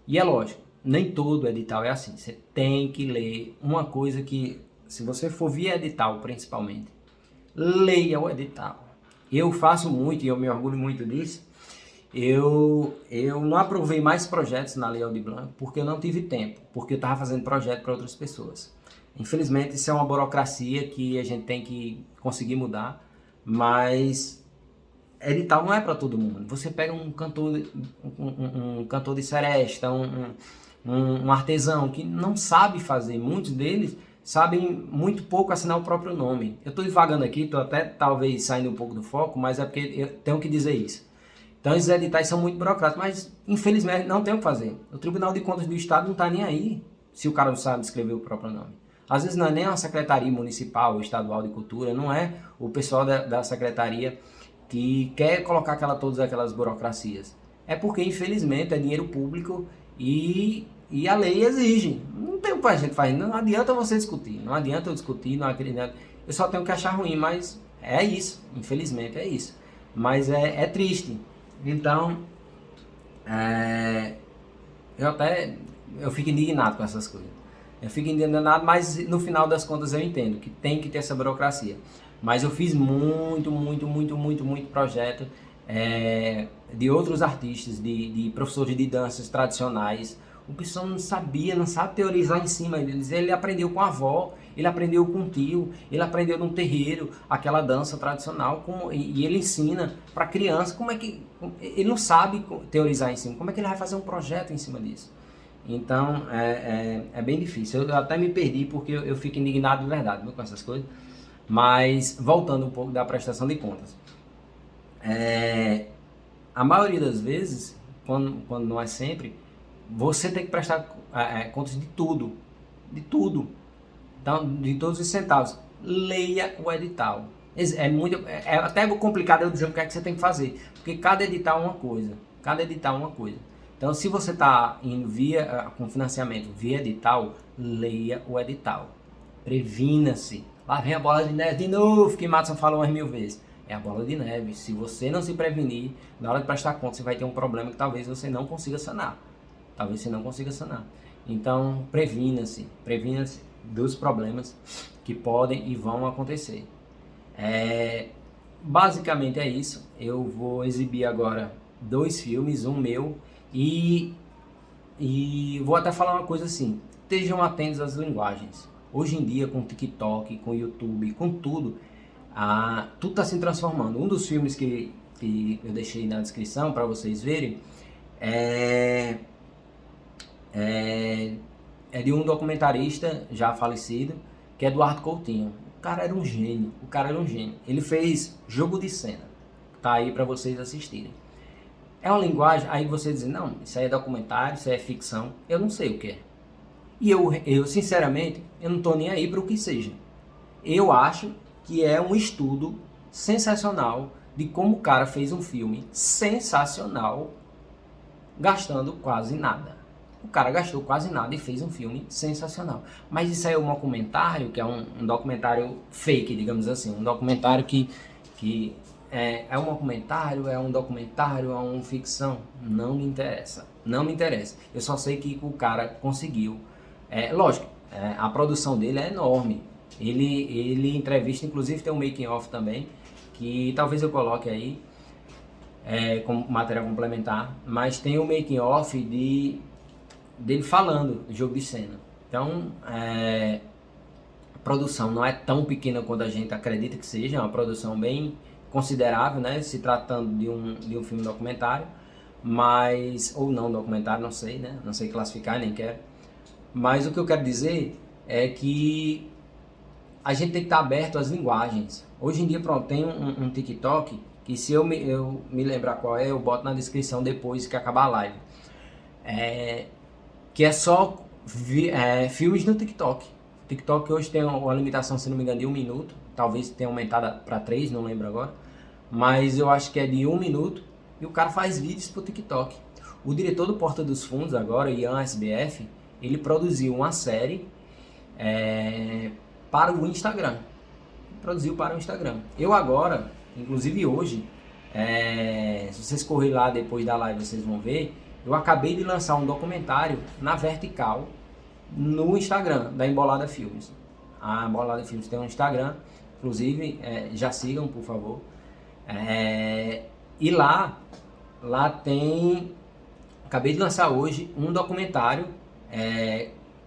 E é lógico, nem todo edital é assim. Você tem que ler uma coisa que, se você for via edital principalmente, leia o edital. Eu faço muito e eu me orgulho muito disso. Eu não aprovei mais projetos na Lei Aldir Blanc porque eu não tive tempo, porque eu estava fazendo projeto para outras pessoas. Infelizmente isso é uma burocracia que a gente tem que conseguir mudar, mas edital não é para todo mundo. Você pega um cantor de seresta, um artesão que não sabe fazer, muitos deles sabem muito pouco assinar o próprio nome. Eu estou divagando aqui, estou até talvez saindo um pouco do foco, mas é porque eu tenho que dizer isso. Então esses editais são muito burocráticos, mas infelizmente não tem o que fazer. O Tribunal de Contas do Estado não está nem aí se o cara não sabe escrever o próprio nome. Às vezes não é nem a Secretaria Municipal ou Estadual de Cultura, não é o pessoal da Secretaria que quer colocar todas aquelas burocracias. É porque infelizmente é dinheiro público e a lei exige. Não tem o que a gente fazer, não adianta você discutir, não adianta eu discutir, não acredito. Eu só tenho que achar ruim, mas é isso, infelizmente é isso. Mas é triste. Então, eu fico indignado com essas coisas. Eu fico indignado, mas no final das contas eu entendo que tem que ter essa burocracia. Mas eu fiz muito projeto de outros artistas, de professores de danças tradicionais. O pessoal não sabia, não sabe teorizar em cima. Ele aprendeu com a avó, ele aprendeu com o tio, ele aprendeu num terreiro, aquela dança tradicional, e ele ensina para criança como é que... Ele não sabe teorizar em cima, como é que ele vai fazer um projeto em cima disso? Então, é bem difícil. Eu até me perdi porque eu fico indignado de verdade, viu, com essas coisas. Mas, voltando um pouco da prestação de contas. A maioria das vezes, quando não é sempre, você tem que prestar contas de tudo. De tudo. Então, de todos os centavos. Leia o edital. É até complicado eu dizer o que é que você tem que fazer. Porque cada edital é uma coisa. Cada edital é uma coisa. Então, se você está indo com financiamento via edital, leia o edital. Previna-se. Lá vem a bola de neve de novo, que Madison falou umas 1000 vezes. É a bola de neve. Se você não se prevenir, na hora de prestar conta, você vai ter um problema que talvez você não consiga sanar. Então, previna-se dos problemas que podem e vão acontecer. Basicamente é isso. Eu vou exibir agora 2 filmes, um meu, e vou até falar uma coisa assim: estejam atentos às linguagens. Hoje em dia, com o TikTok, com o YouTube, com tudo, tudo está se transformando. Um dos filmes que eu deixei na descrição para vocês verem é de um documentarista já falecido, que é Eduardo Coutinho. O cara era um gênio. Ele fez Jogo de Cena. Tá aí para vocês assistirem. É uma linguagem, aí você diz, não, isso aí é documentário, isso aí é ficção. Eu não sei o que é. E eu sinceramente, eu não tô nem aí para o que seja. Eu acho que é um estudo sensacional de como o cara fez um filme sensacional, gastando quase nada. O cara gastou quase nada e fez um filme sensacional. Mas isso aí é um documentário, que é um documentário fake, digamos assim. Um documentário que é um documentário, é uma ficção. Não me interessa. Eu só sei que o cara conseguiu. Lógico, a produção dele é enorme. Ele entrevista, inclusive tem um making of também, que talvez eu coloque aí como material complementar. Mas tem o making of dele falando do Jogo de Cena. Então, a produção não é tão pequena quanto a gente acredita que seja, é uma produção bem considerável, né, se tratando de um filme documentário, mas, ou não documentário, não sei, né, não sei classificar, nem quero. Mas o que eu quero dizer é que a gente tem que estar aberto às linguagens. Hoje em dia, pronto, tem um TikTok, que se eu me lembrar qual é, eu boto na descrição depois que acabar a live. Que é só filmes no TikTok. O TikTok hoje tem uma limitação, se não me engano, de 1 minuto. Talvez tenha aumentado para 3, não lembro agora. Mas eu acho que é de 1 minuto. E o cara faz vídeos pro TikTok. O diretor do Porta dos Fundos agora, Ian SBF, ele produziu uma série para o Instagram. Eu agora, inclusive hoje, se vocês correrem lá depois da live, vocês vão ver. Eu acabei de lançar um documentário na vertical no Instagram da Embolada Filmes. A Embolada Filmes tem um Instagram, inclusive, já sigam, por favor. E lá tem... Acabei de lançar hoje um documentário,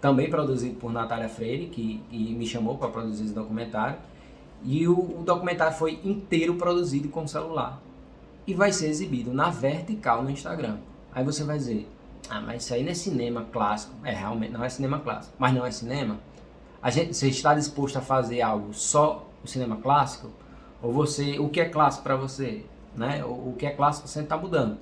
também produzido por Natália Freire, que me chamou para produzir esse documentário. E o documentário foi inteiro produzido com celular. E vai ser exibido na vertical no Instagram. Aí você vai dizer, mas isso aí não é cinema clássico. Realmente não é cinema clássico. Mas não é cinema? Você está disposto a fazer algo só o cinema clássico? Ou o que é clássico para você? Né? O que é clássico você está mudando.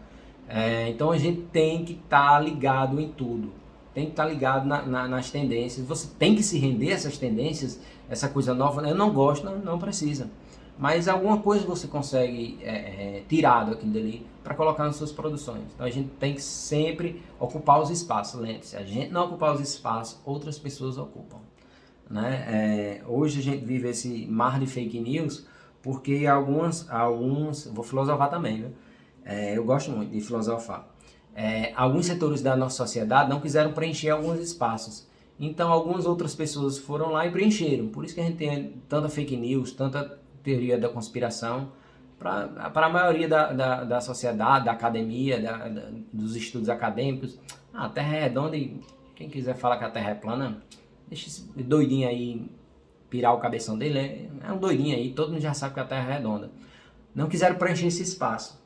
Então a gente tem que estar ligado em tudo. Tem que estar ligado nas tendências. Você tem que se render a essas tendências, essa coisa nova. Eu não gosto, não precisa. Mas alguma coisa você consegue tirar daquilo dali para colocar nas suas produções. Então a gente tem que sempre ocupar os espaços. Lembre-se, se a gente não ocupar os espaços, outras pessoas ocupam. Né? Hoje a gente vive esse mar de fake news porque alguns vou filosofar também, viu? Eu gosto muito de filosofar. Alguns setores da nossa sociedade não quiseram preencher alguns espaços. Então algumas outras pessoas foram lá e preencheram. Por isso que a gente tem tanta fake news, teoria da conspiração, para a maioria da sociedade, da academia, dos estudos acadêmicos. A Terra é redonda e quem quiser falar que a Terra é plana, deixa esse doidinho aí pirar o cabeção dele, é um doidinho aí, todo mundo já sabe que a Terra é redonda. Não quiseram preencher esse espaço.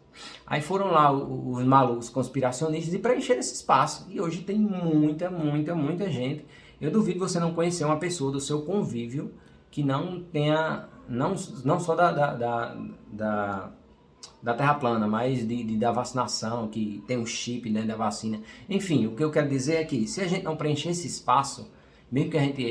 Aí foram lá os malucos conspiracionistas e preencheram esse espaço. E hoje tem muita gente. Eu duvido você não conhecer uma pessoa do seu convívio que não tenha, não só da Terra plana, mas da vacinação, que tem um chip dentro da vacina. Enfim, o que eu quero dizer é que se a gente não preencher esse espaço, mesmo que a gente,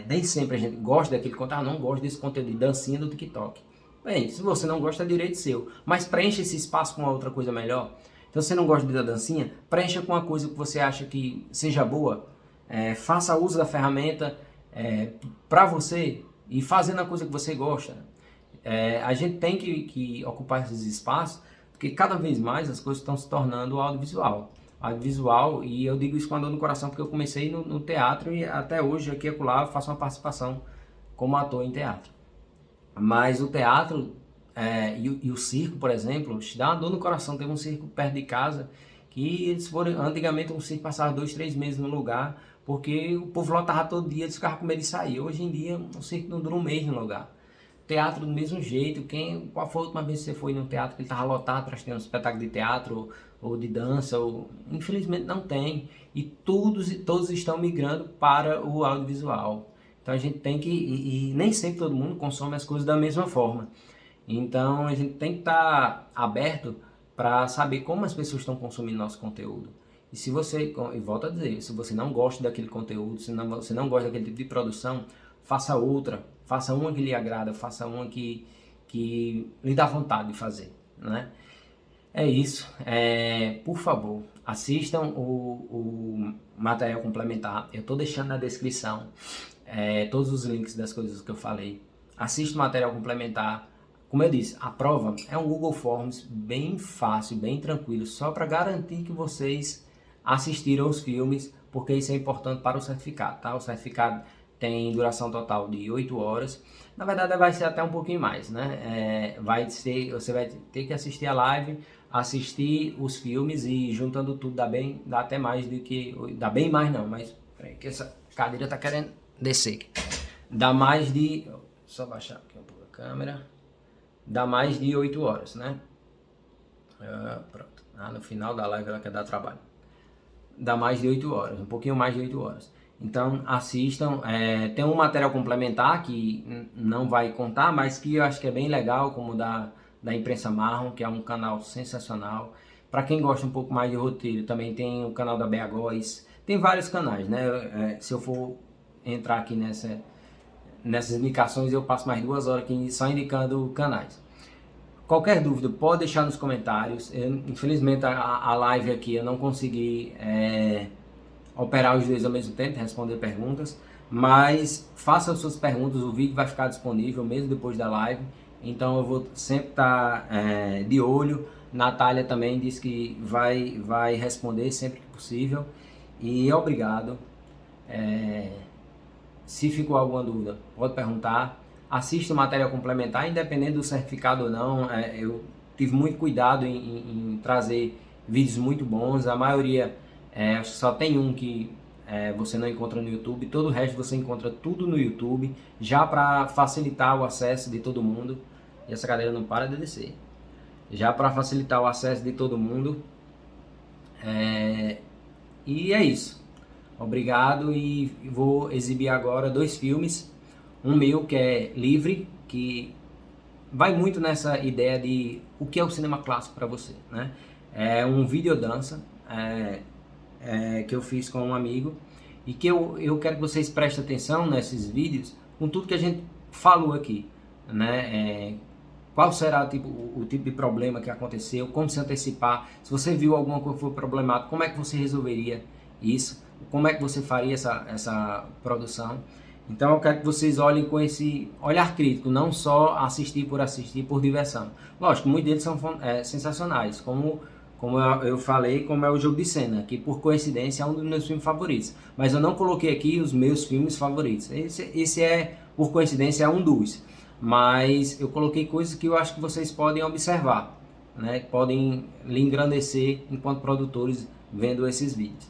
nem sempre a gente gosta daquele conteúdo, não gosta desse conteúdo de dancinha do TikTok. Bem, se você não gosta, é direito seu. Mas preencha esse espaço com uma outra coisa melhor. Então, se você não gosta da dancinha, preencha com uma coisa que você acha que seja boa. Faça uso da ferramenta para você e fazendo a coisa que você gosta. A gente tem que ocupar esses espaços, porque cada vez mais as coisas estão se tornando audiovisual. Audiovisual, e eu digo isso com a dor no coração, porque eu comecei no teatro e até hoje, aqui e acolá, eu faço uma participação como ator em teatro. Mas o teatro e o circo, por exemplo, te dá uma dor no coração. Teve um circo perto de casa que eles foram, antigamente um circo passava 2, 3 meses no lugar, porque o povo lotava todo dia, eles ficavam com medo de sair. Hoje em dia, um circo não dura um mês no lugar. Teatro do mesmo jeito. Qual foi a última vez que você foi no teatro que ele estava lotado para ter um espetáculo de teatro ou de dança? Infelizmente não tem. E todos estão migrando para o audiovisual. Então a gente tem que, e nem sempre todo mundo consome as coisas da mesma forma. Então a gente tem que estar aberto para saber como as pessoas estão consumindo nosso conteúdo. E se você, e volto a dizer, se você não gosta daquele conteúdo, se você não gosta daquele tipo de produção, faça outra, faça uma que lhe agrada, faça uma que lhe dá vontade de fazer, né? É isso. Por favor, assistam o material complementar. Eu estou deixando na descrição todos os links das coisas que eu falei. Assista o material complementar. Como eu disse, a prova é um Google Forms bem fácil, bem tranquilo, só para garantir que vocês assistiram os filmes, porque isso é importante para o certificado, tá? O certificado tem duração total de 8 horas. Na verdade, vai ser até um pouquinho mais, né? Você vai ter que assistir a live, assistir os filmes e juntando tudo dá até mais do que... Dá bem mais não, mas... Peraí, que essa cadeira tá querendo descer aqui. Dá mais de... Só baixar aqui um pouco a câmera. Dá mais de 8 horas, né? Pronto. No final da live ela quer dar trabalho. Dá mais de 8 horas, um pouquinho mais de 8 horas. Então assistam, tem um material complementar que não vai contar, mas que eu acho que é bem legal, como da Imprensa Marrom, que é um canal sensacional. Para quem gosta um pouco mais de roteiro, também tem o canal da Bea Góes. Tem vários canais, né? Se eu for entrar aqui nessas indicações, eu passo mais 2 horas aqui só indicando canais. Qualquer dúvida, pode deixar nos comentários. Infelizmente a live aqui eu não consegui operar os dois ao mesmo tempo, responder perguntas, mas faça as suas perguntas, o vídeo vai ficar disponível mesmo depois da live, então eu vou sempre estar de olho. Natália também disse que vai responder sempre que possível, e obrigado. Se ficou alguma dúvida, pode perguntar. Assista o material complementar, independente do certificado ou não. Eu tive muito cuidado em trazer vídeos muito bons. A maioria, acho que só tem um que você não encontra no YouTube. Todo o resto você encontra tudo no YouTube, já para facilitar o acesso de todo mundo. E essa cadeira não para de descer. Já para facilitar o acesso de todo mundo. E é isso. Obrigado, e vou exibir agora 2 filmes. Um meu que é Livre, que vai muito nessa ideia de o que é o cinema clássico para você, né? É um videodança que eu fiz com um amigo e que eu quero que vocês prestem atenção nesses vídeos com tudo que a gente falou aqui, né? Qual será o tipo de problema que aconteceu, como se antecipar, se você viu alguma coisa que foi problemática, como é que você resolveria isso, como é que você faria essa produção. Então eu quero que vocês olhem com esse olhar crítico, não só assistir, por diversão. Lógico, muitos deles são sensacionais, como eu falei, como é o Jogo de Cena, que por coincidência é um dos meus filmes favoritos. Mas eu não coloquei aqui os meus filmes favoritos. Esse por coincidência, é um dos. mas eu coloquei coisas que eu acho que vocês podem observar, né? Podem lhe engrandecer enquanto produtores vendo esses vídeos.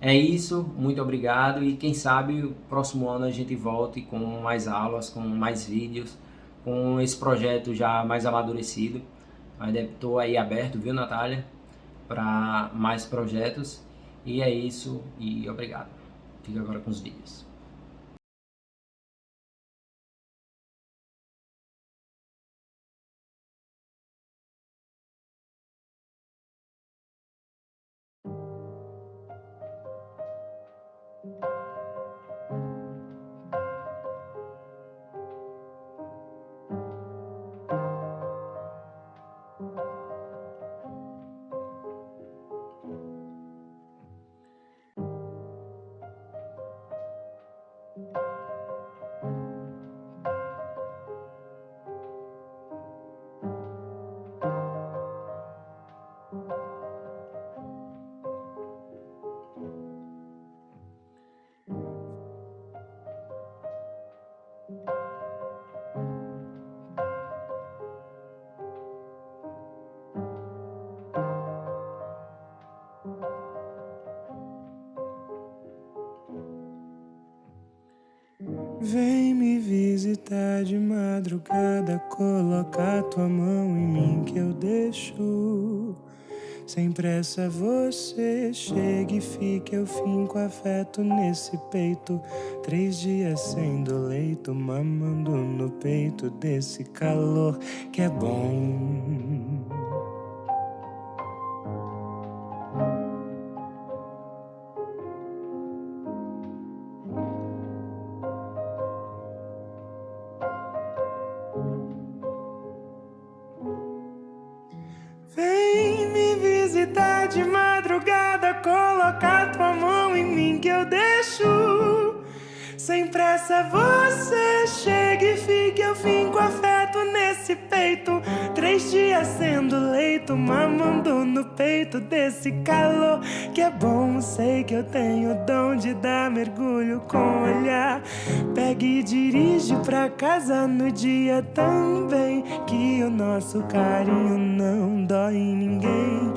É isso, muito obrigado e quem sabe o próximo ano a gente volte com mais aulas, com mais vídeos, com esse projeto já mais amadurecido. Estou aí aberto, viu, Natália, para mais projetos. E é isso e obrigado. Fica agora com os vídeos. Vem me visitar de madrugada, coloca tua mão em mim que eu deixo. Sem pressa você chega e fica, eu finco afeto nesse peito. 3 dias sendo leito, mamando no peito desse calor que é bom. Vem me visitar de madrugada, coloca tua mão em mim que eu deixo. Sem pressa você chega e fica, eu finco afeto nesse peito. 3 dias sendo leito, mamando no peito desse calor que é bom. Sei que eu tenho o dom de dar mergulho com o olhar. Pega e dirige pra casa no dia também, que o nosso carinho não dói em ninguém.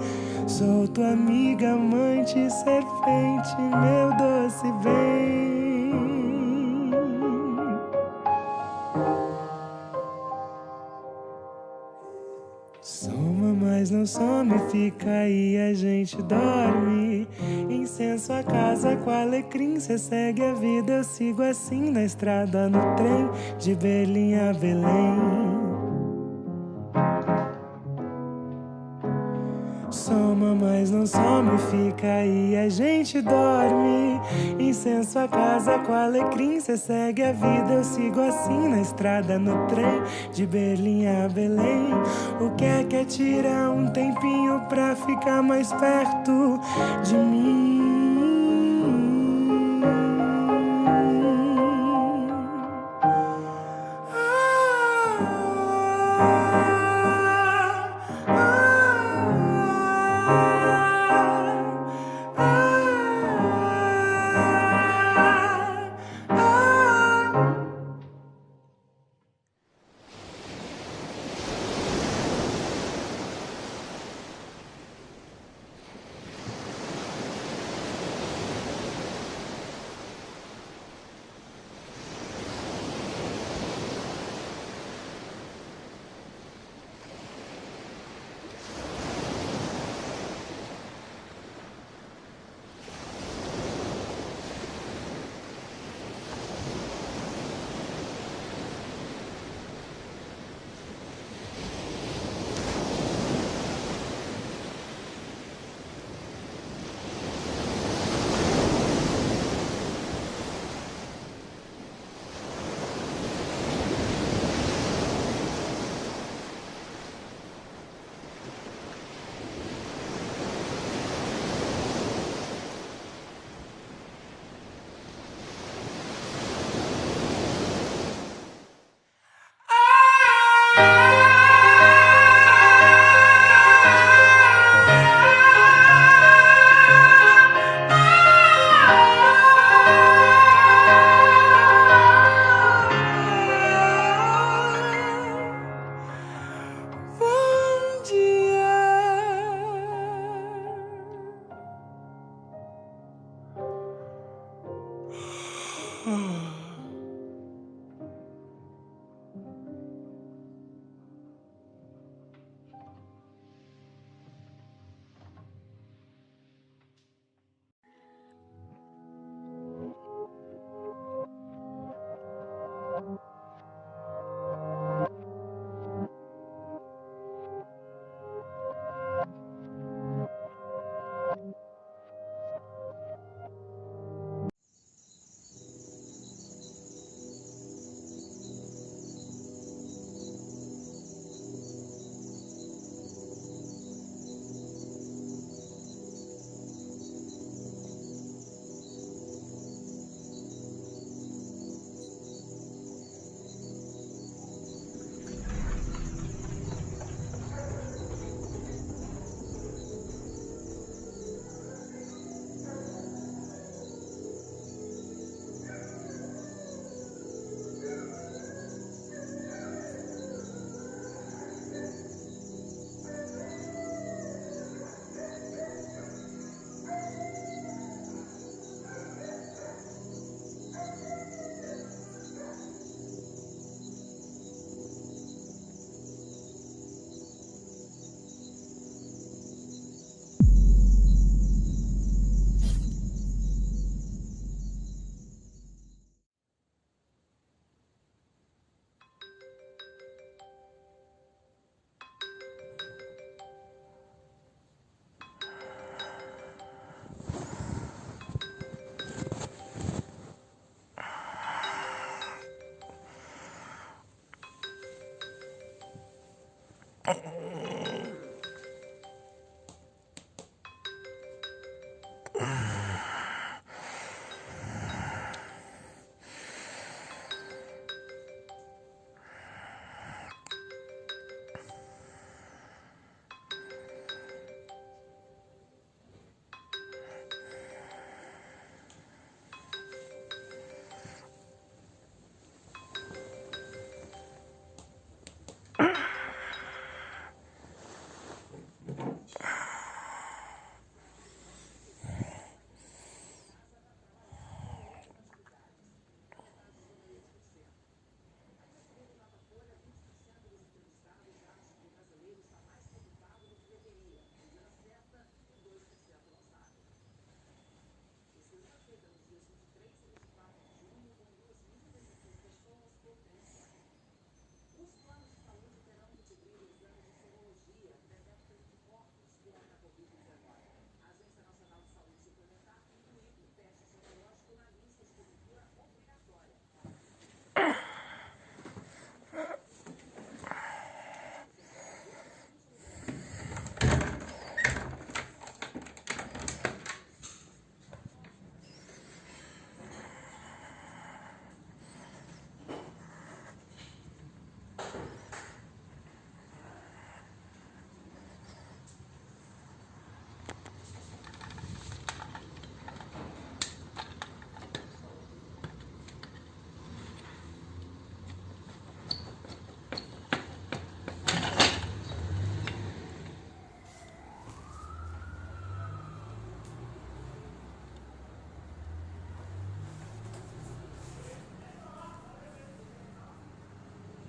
Sou tua amiga, amante, serpente, meu doce bem. Soma, mas não some, fica aí, a gente dorme. Incenso a casa com alecrim, cê segue a vida, eu sigo assim na estrada, no trem, de Berlim a Belém. Soma, mas não some, fica aí, a gente dorme. Incenso a casa com alecrim, cê segue a vida, eu sigo assim na estrada, no trem, de Berlim a Belém. O que é tirar um tempinho pra ficar mais perto de mim?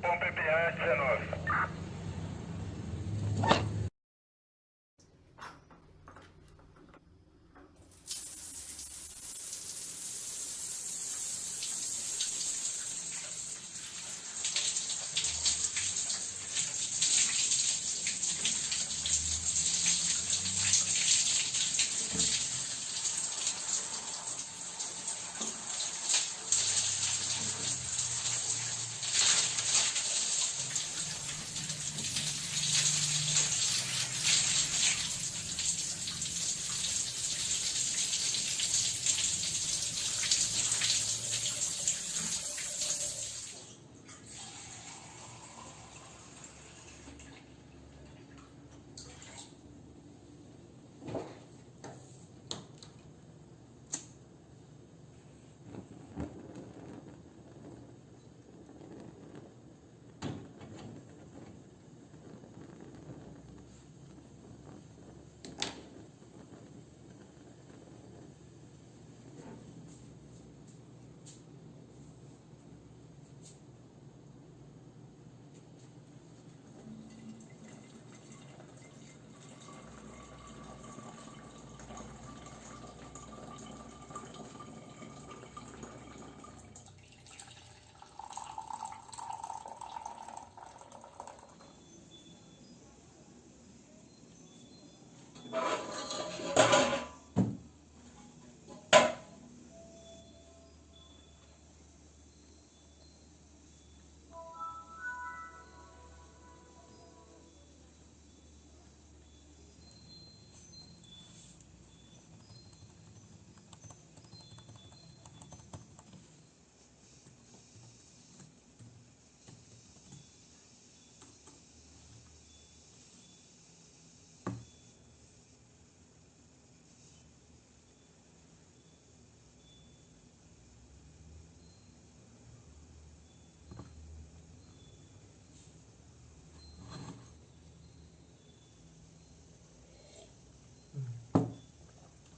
Com PPA 19.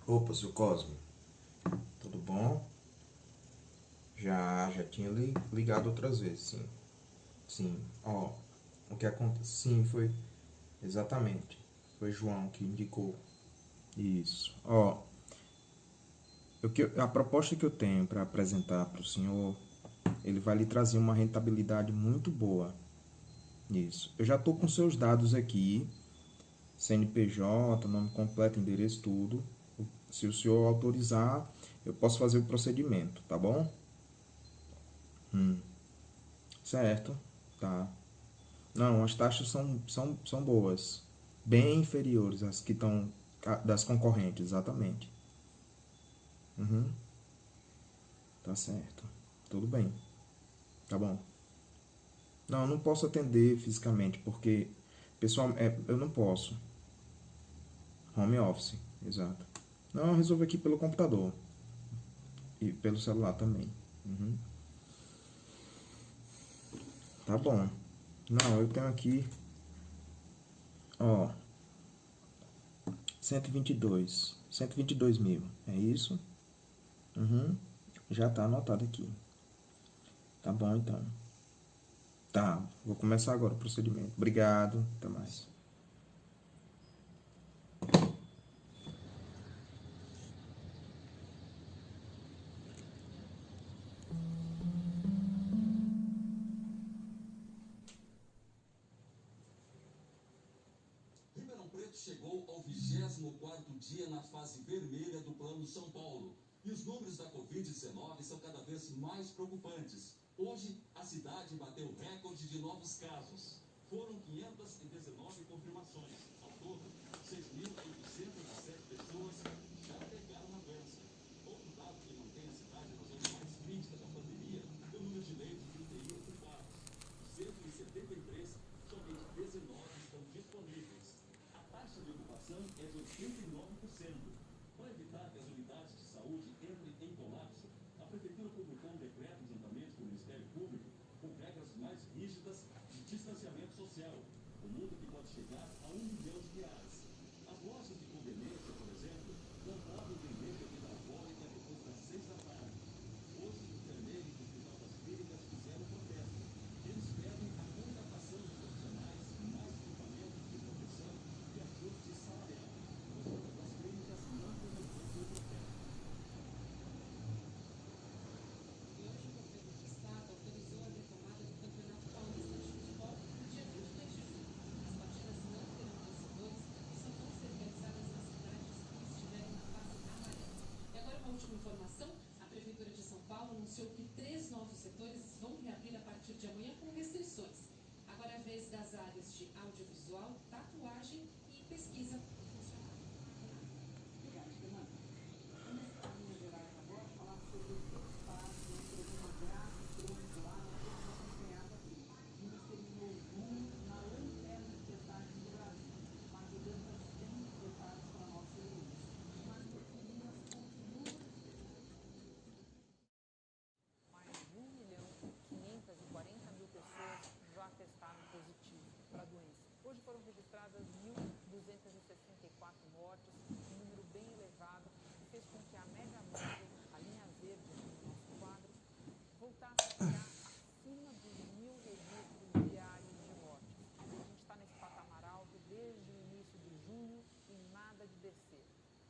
Opa, seu Cosmo, tudo bom? Já tinha ligado outras vezes, sim. Sim, ó, o que aconteceu? Sim, foi exatamente. Foi João que indicou. Isso. Ó, a proposta que eu tenho para apresentar para o senhor, ele vai lhe trazer uma rentabilidade muito boa. Isso. Eu já estou com seus dados aqui, CNPJ, nome completo, endereço, tudo. Se o senhor autorizar, eu posso fazer o procedimento, tá bom? Certo, tá. Não, as taxas são boas. Bem inferiores às que estão das concorrentes, exatamente. Uhum, tá certo. Tudo bem. Tá bom. Não, eu não posso atender fisicamente, porque, pessoal, eu não posso. Home office, exato. Não, eu resolvo aqui pelo computador. E pelo celular também. Uhum. Tá bom. Não, eu tenho aqui, ó, 122 mil. É isso? Uhum. Já tá anotado aqui. Tá bom, então. Tá, vou começar agora o procedimento. Obrigado, até mais. Ribeirão Preto chegou ao 24º dia na fase vermelha do Plano São Paulo. E os números da Covid-19 são cada vez mais preocupantes. Hoje, a cidade bateu recorde de novos casos. Foram 519 confirmações. Ao todo, 6.807 pessoas já pegaram a doença. Outro dado que mantém a cidade na zona mais crítica da pandemia é o número de leitos de UTI ocupados. 173, somente 19 estão disponíveis. A taxa de ocupação é de 89%. Para evitar que as unidades de saúde entrem em colapso, a Prefeitura publicou um decreto juntamente com o Ministério Público com regras mais rígidas de distanciamento social, o número que pode chegar a 1 milhão de reais. As lojas de conveniência, por exemplo, não podem vender bebida alcoólica depois das 6 da tarde. Hoje, os enfermeiros do Hospital das Clínicas fizeram protesto. Eles pedem a uma última informação. A Prefeitura de São Paulo anunciou que 3 novos setores vão reabrir a partir de amanhã com restrições. Agora é a vez das áreas de audiovisual, tatuagem e pesquisa funcionar. Obrigada, Fernanda. Vamos para a linha geral agora falar sobre o espaço dentro de uma grave crônica lá na Associação Cunhada aqui. Minas terminou junho na lanterna de testagem do Brasil. Mais de 100 detalhes para nós seguros. Mas o Minas continua. Mais de 1.540.000 pessoas já testaram positivo para a doença. Hoje foram registradas 1.264 mortes, um número bem elevado, que fez com que a média móvel, a linha verde do nosso quadro, voltasse a ficar acima dos 1.000 registros diários de mortes. A gente está nesse patamar alto desde o início de junho e nada de descer.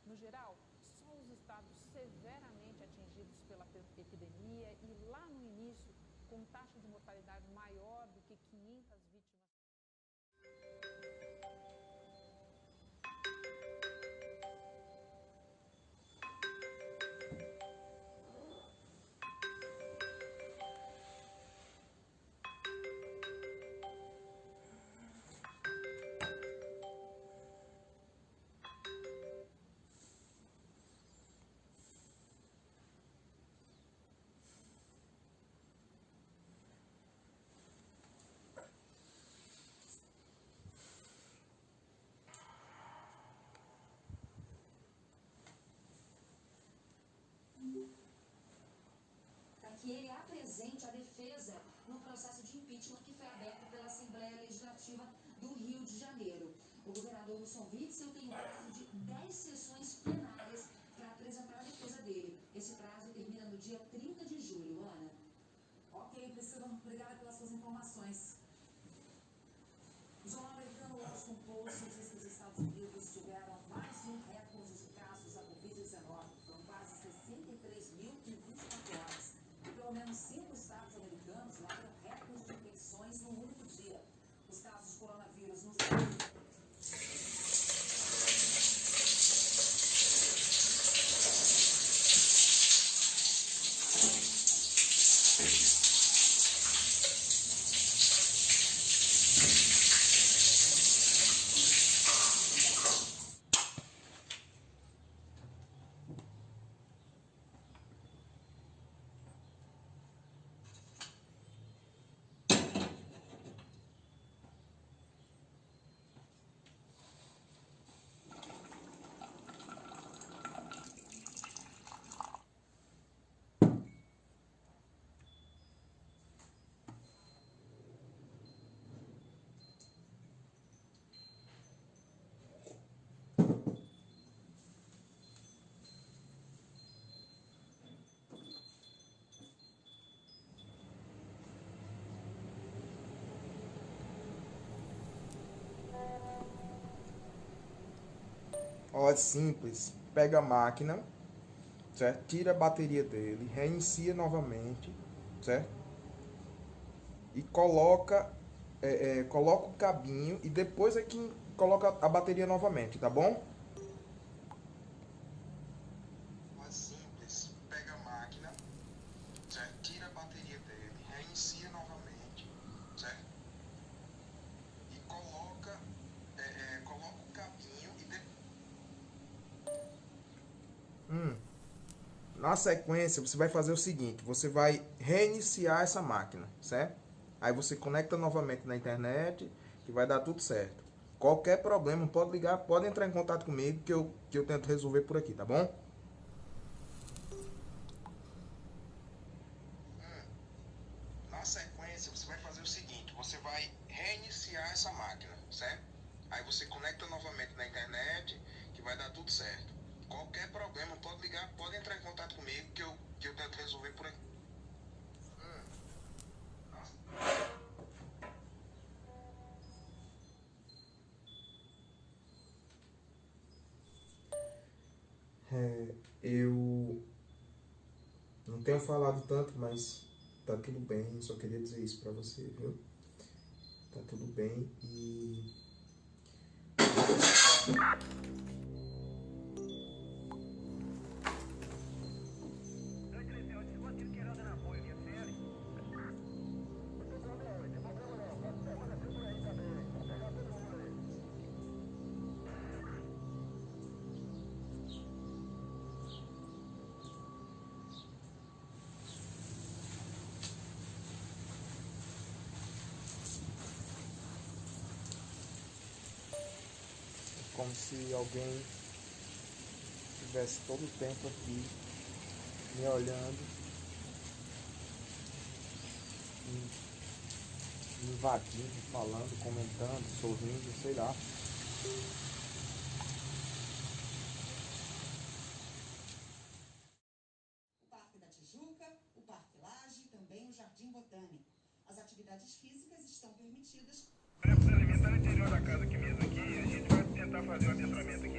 No geral, só os estados severamente atingidos pela epidemia e lá no início, com taxa de mortalidade maior do que 500 vítimas. Que ele apresente a defesa no processo de impeachment que foi aberto pela Assembleia Legislativa do Rio de Janeiro. O governador Wilson Witzel tem um prazo de 10 sessões plenárias para apresentar a defesa dele. Esse prazo termina no dia 30 de julho, Ana. Ok, Priscila, obrigada pelas suas informações. O jornal americano Washington Post diz que os Estados Unidos tiveram mais um recorde de casos da Covid-19. Foram quase 63 mil em 24 horas. E pelo menos 5 estados americanos marcaram recordes de infecções no único dia. Os casos de coronavírus nos Ó, é simples. Pega a máquina, certo? Tira a bateria dele, reinicia novamente, certo? E coloca o cabinho e depois é que coloca a bateria novamente, tá bom? É simples. Pega a máquina, certo? Tira a bateria dele, reinicia novamente, certo? E coloca o cabinho e depois... Na sequência, você vai fazer o seguinte, você vai reiniciar essa máquina, certo? Aí você conecta novamente na internet, que vai dar tudo certo. Qualquer problema, pode ligar, pode entrar em contato comigo, que eu tento resolver por aqui, tá bom? Na sequência, você vai fazer o seguinte, você vai reiniciar essa máquina, certo? Aí você conecta novamente na internet, que vai dar tudo certo. Qualquer problema, pode ligar, pode entrar em contato comigo, que eu tento resolver por aqui. Eu não tenho falado tanto, mas tá tudo bem. Só queria dizer isso pra você, viu? Tá tudo bem e... como se alguém estivesse todo o tempo aqui me olhando, me invadindo, falando, comentando, sorrindo, sei lá. O Parque da Tijuca, o Parque Lage e também o Jardim Botânico. As atividades físicas estão permitidas. Para alimentar no interior da casa aqui mesmo, aqui, a gente vai tentar fazer o adestramento aqui.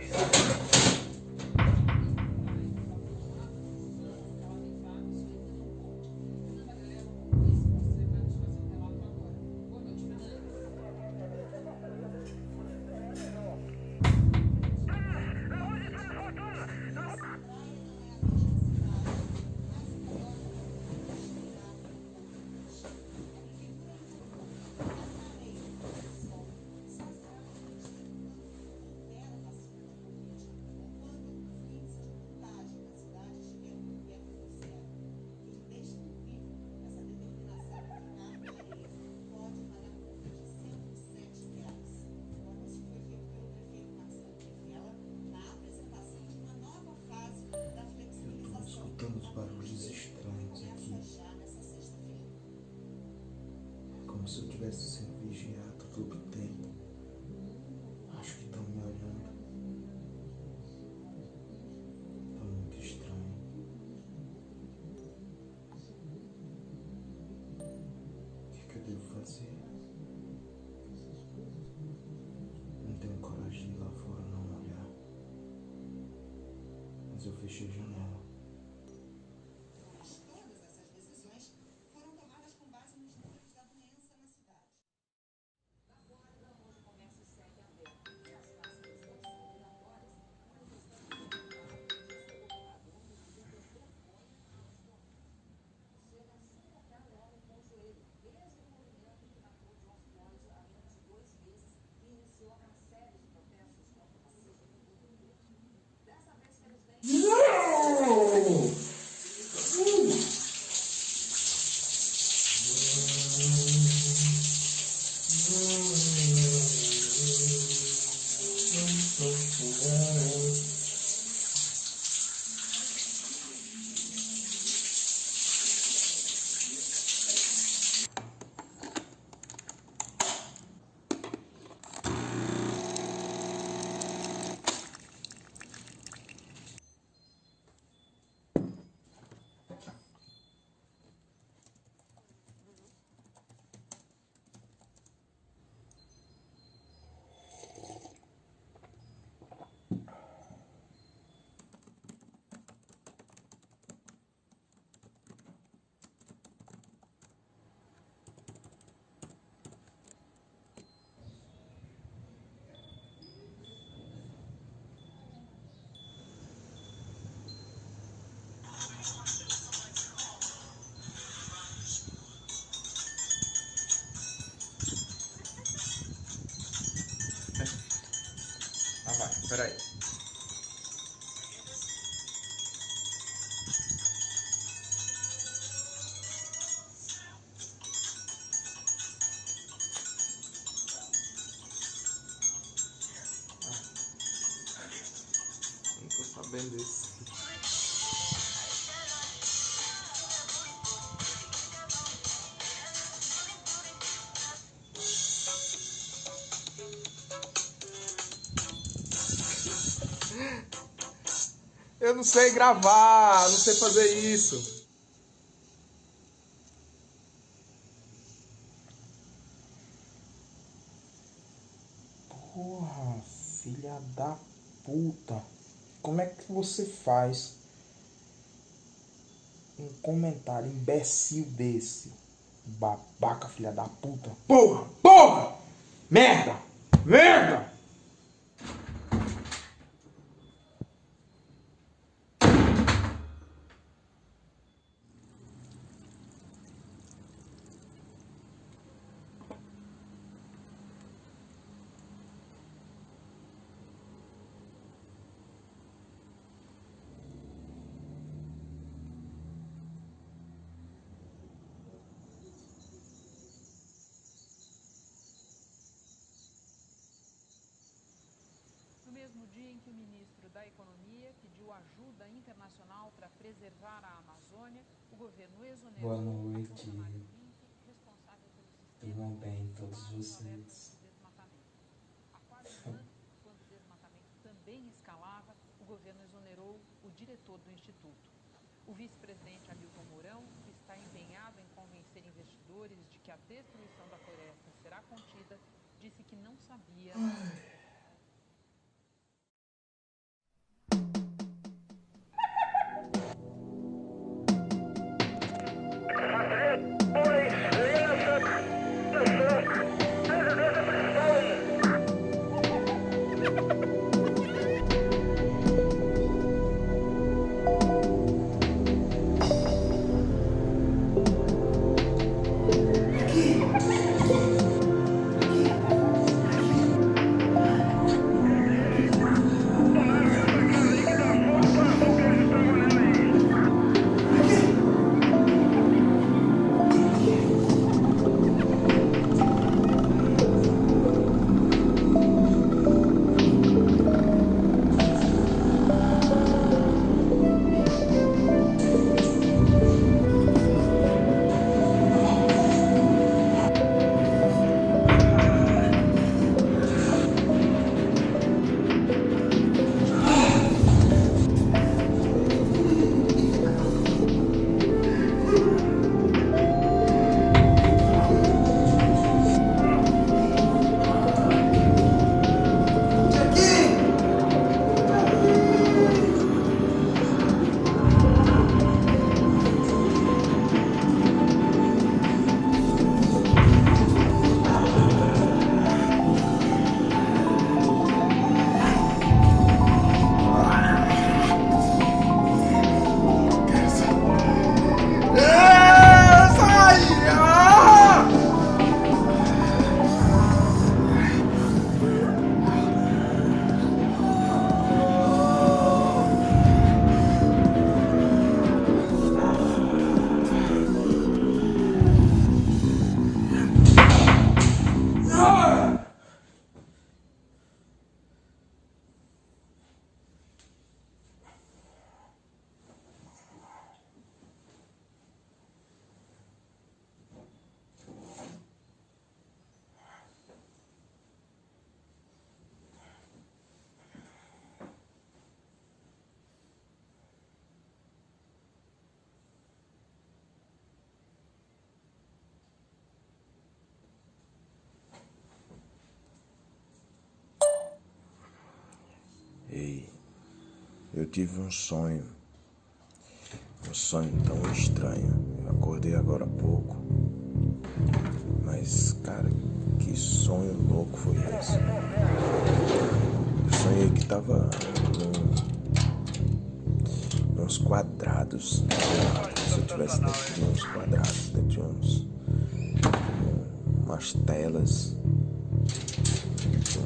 Escutando os barulhos estranhos aqui, como se eu estivesse sendo vigiado todo o tempo. Acho que estão me olhando. Tá muito estranho. O que eu devo fazer? Não tenho coragem de ir lá fora não olhar. Mas eu fechei a janela. Todas essas decisões foram tomadas com base nos números da doença na cidade. Na Guarda, onde o comércio segue aberto e as máscaras não são obrigatórias, manifestantes chega sem tocar leve com o joelho, desde o movimento que matou George Floyd há menos de 2 meses e iniciou uma série de protestos contra o racismo no mundo inteiro. Dessa vez, felizmente, Ah, vai, peraí. Não tô sabendo disso. Eu não sei gravar, não sei fazer isso. Porra, filha da puta. Como é que você faz um comentário imbecil desse? Babaca, filha da puta. Porra, porra! Merda! Merda! Recentemente, o ministro da Economia pediu ajuda internacional para preservar a Amazônia. O governo exonerou Boa a noite. funcionário responsável pelo sistema Durmam bem todos de vocês. desmatamento. Há quase um ano, quando o desmatamento também escalava, o governo exonerou o diretor do Instituto. O vice-presidente Hamilton Mourão, que está empenhado em convencer investidores de que a destruição da floresta será contida, disse que não sabia. Ei, eu tive um sonho tão estranho. Eu acordei agora há pouco, mas, cara, que sonho louco foi esse? Eu sonhei que tava nos quadrados, se eu tivesse dentro de uns quadrados, dentro de umas telas,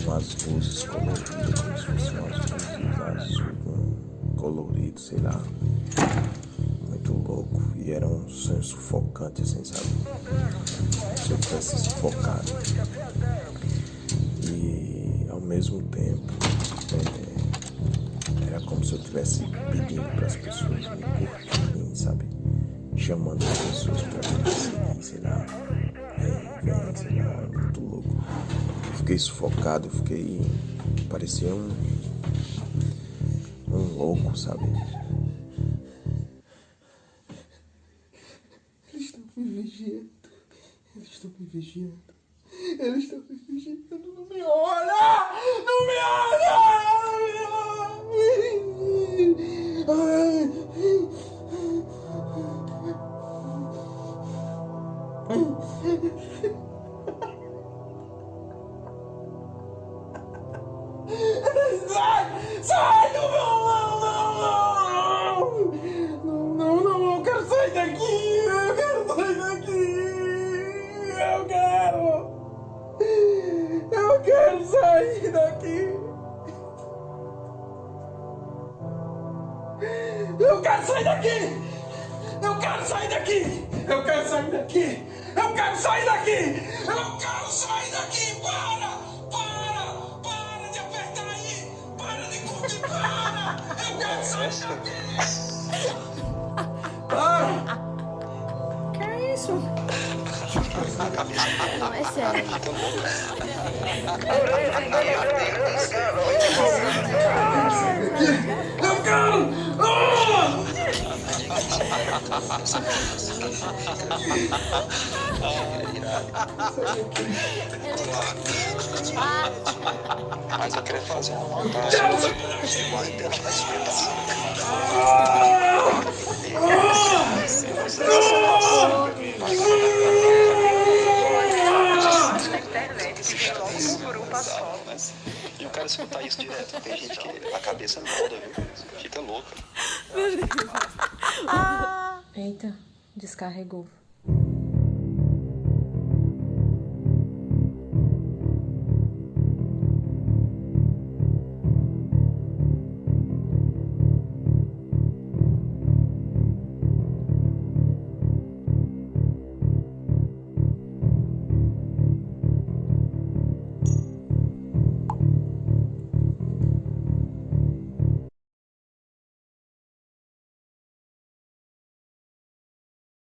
umas luzes coloridas, como se fossem umas luzes azul, colorido, sei lá, muito louco. E era um sonho sufocante, assim, sabe? Se eu tivesse sufocado. E ao mesmo tempo era como se eu estivesse pedindo para as pessoas me curtirem, sabe? Chamando as pessoas para me seguir, sei lá. Vem, sei lá, muito louco. Eu fiquei sufocado, parecia um louco, sabe? Eles estão me vigiando. Eles estão me vigiando. Eles estão me vigiando. Não me olha! Não me olha! Sai! Não, eu quero sair daqui! Eu quero sair daqui! Eu quero sair daqui! Eu quero sair daqui! Eu quero sair daqui! Eu quero sair daqui! Eu quero sair daqui! Para de apertar aí! Para de curtir! Que é isso? Não, é sério. Eu quero! Mas eu queria fazer uma montagem. E eu quero escutar isso direto. Tem gente que a cabeça não muda, viu? Fica louca. Eita, descarregou.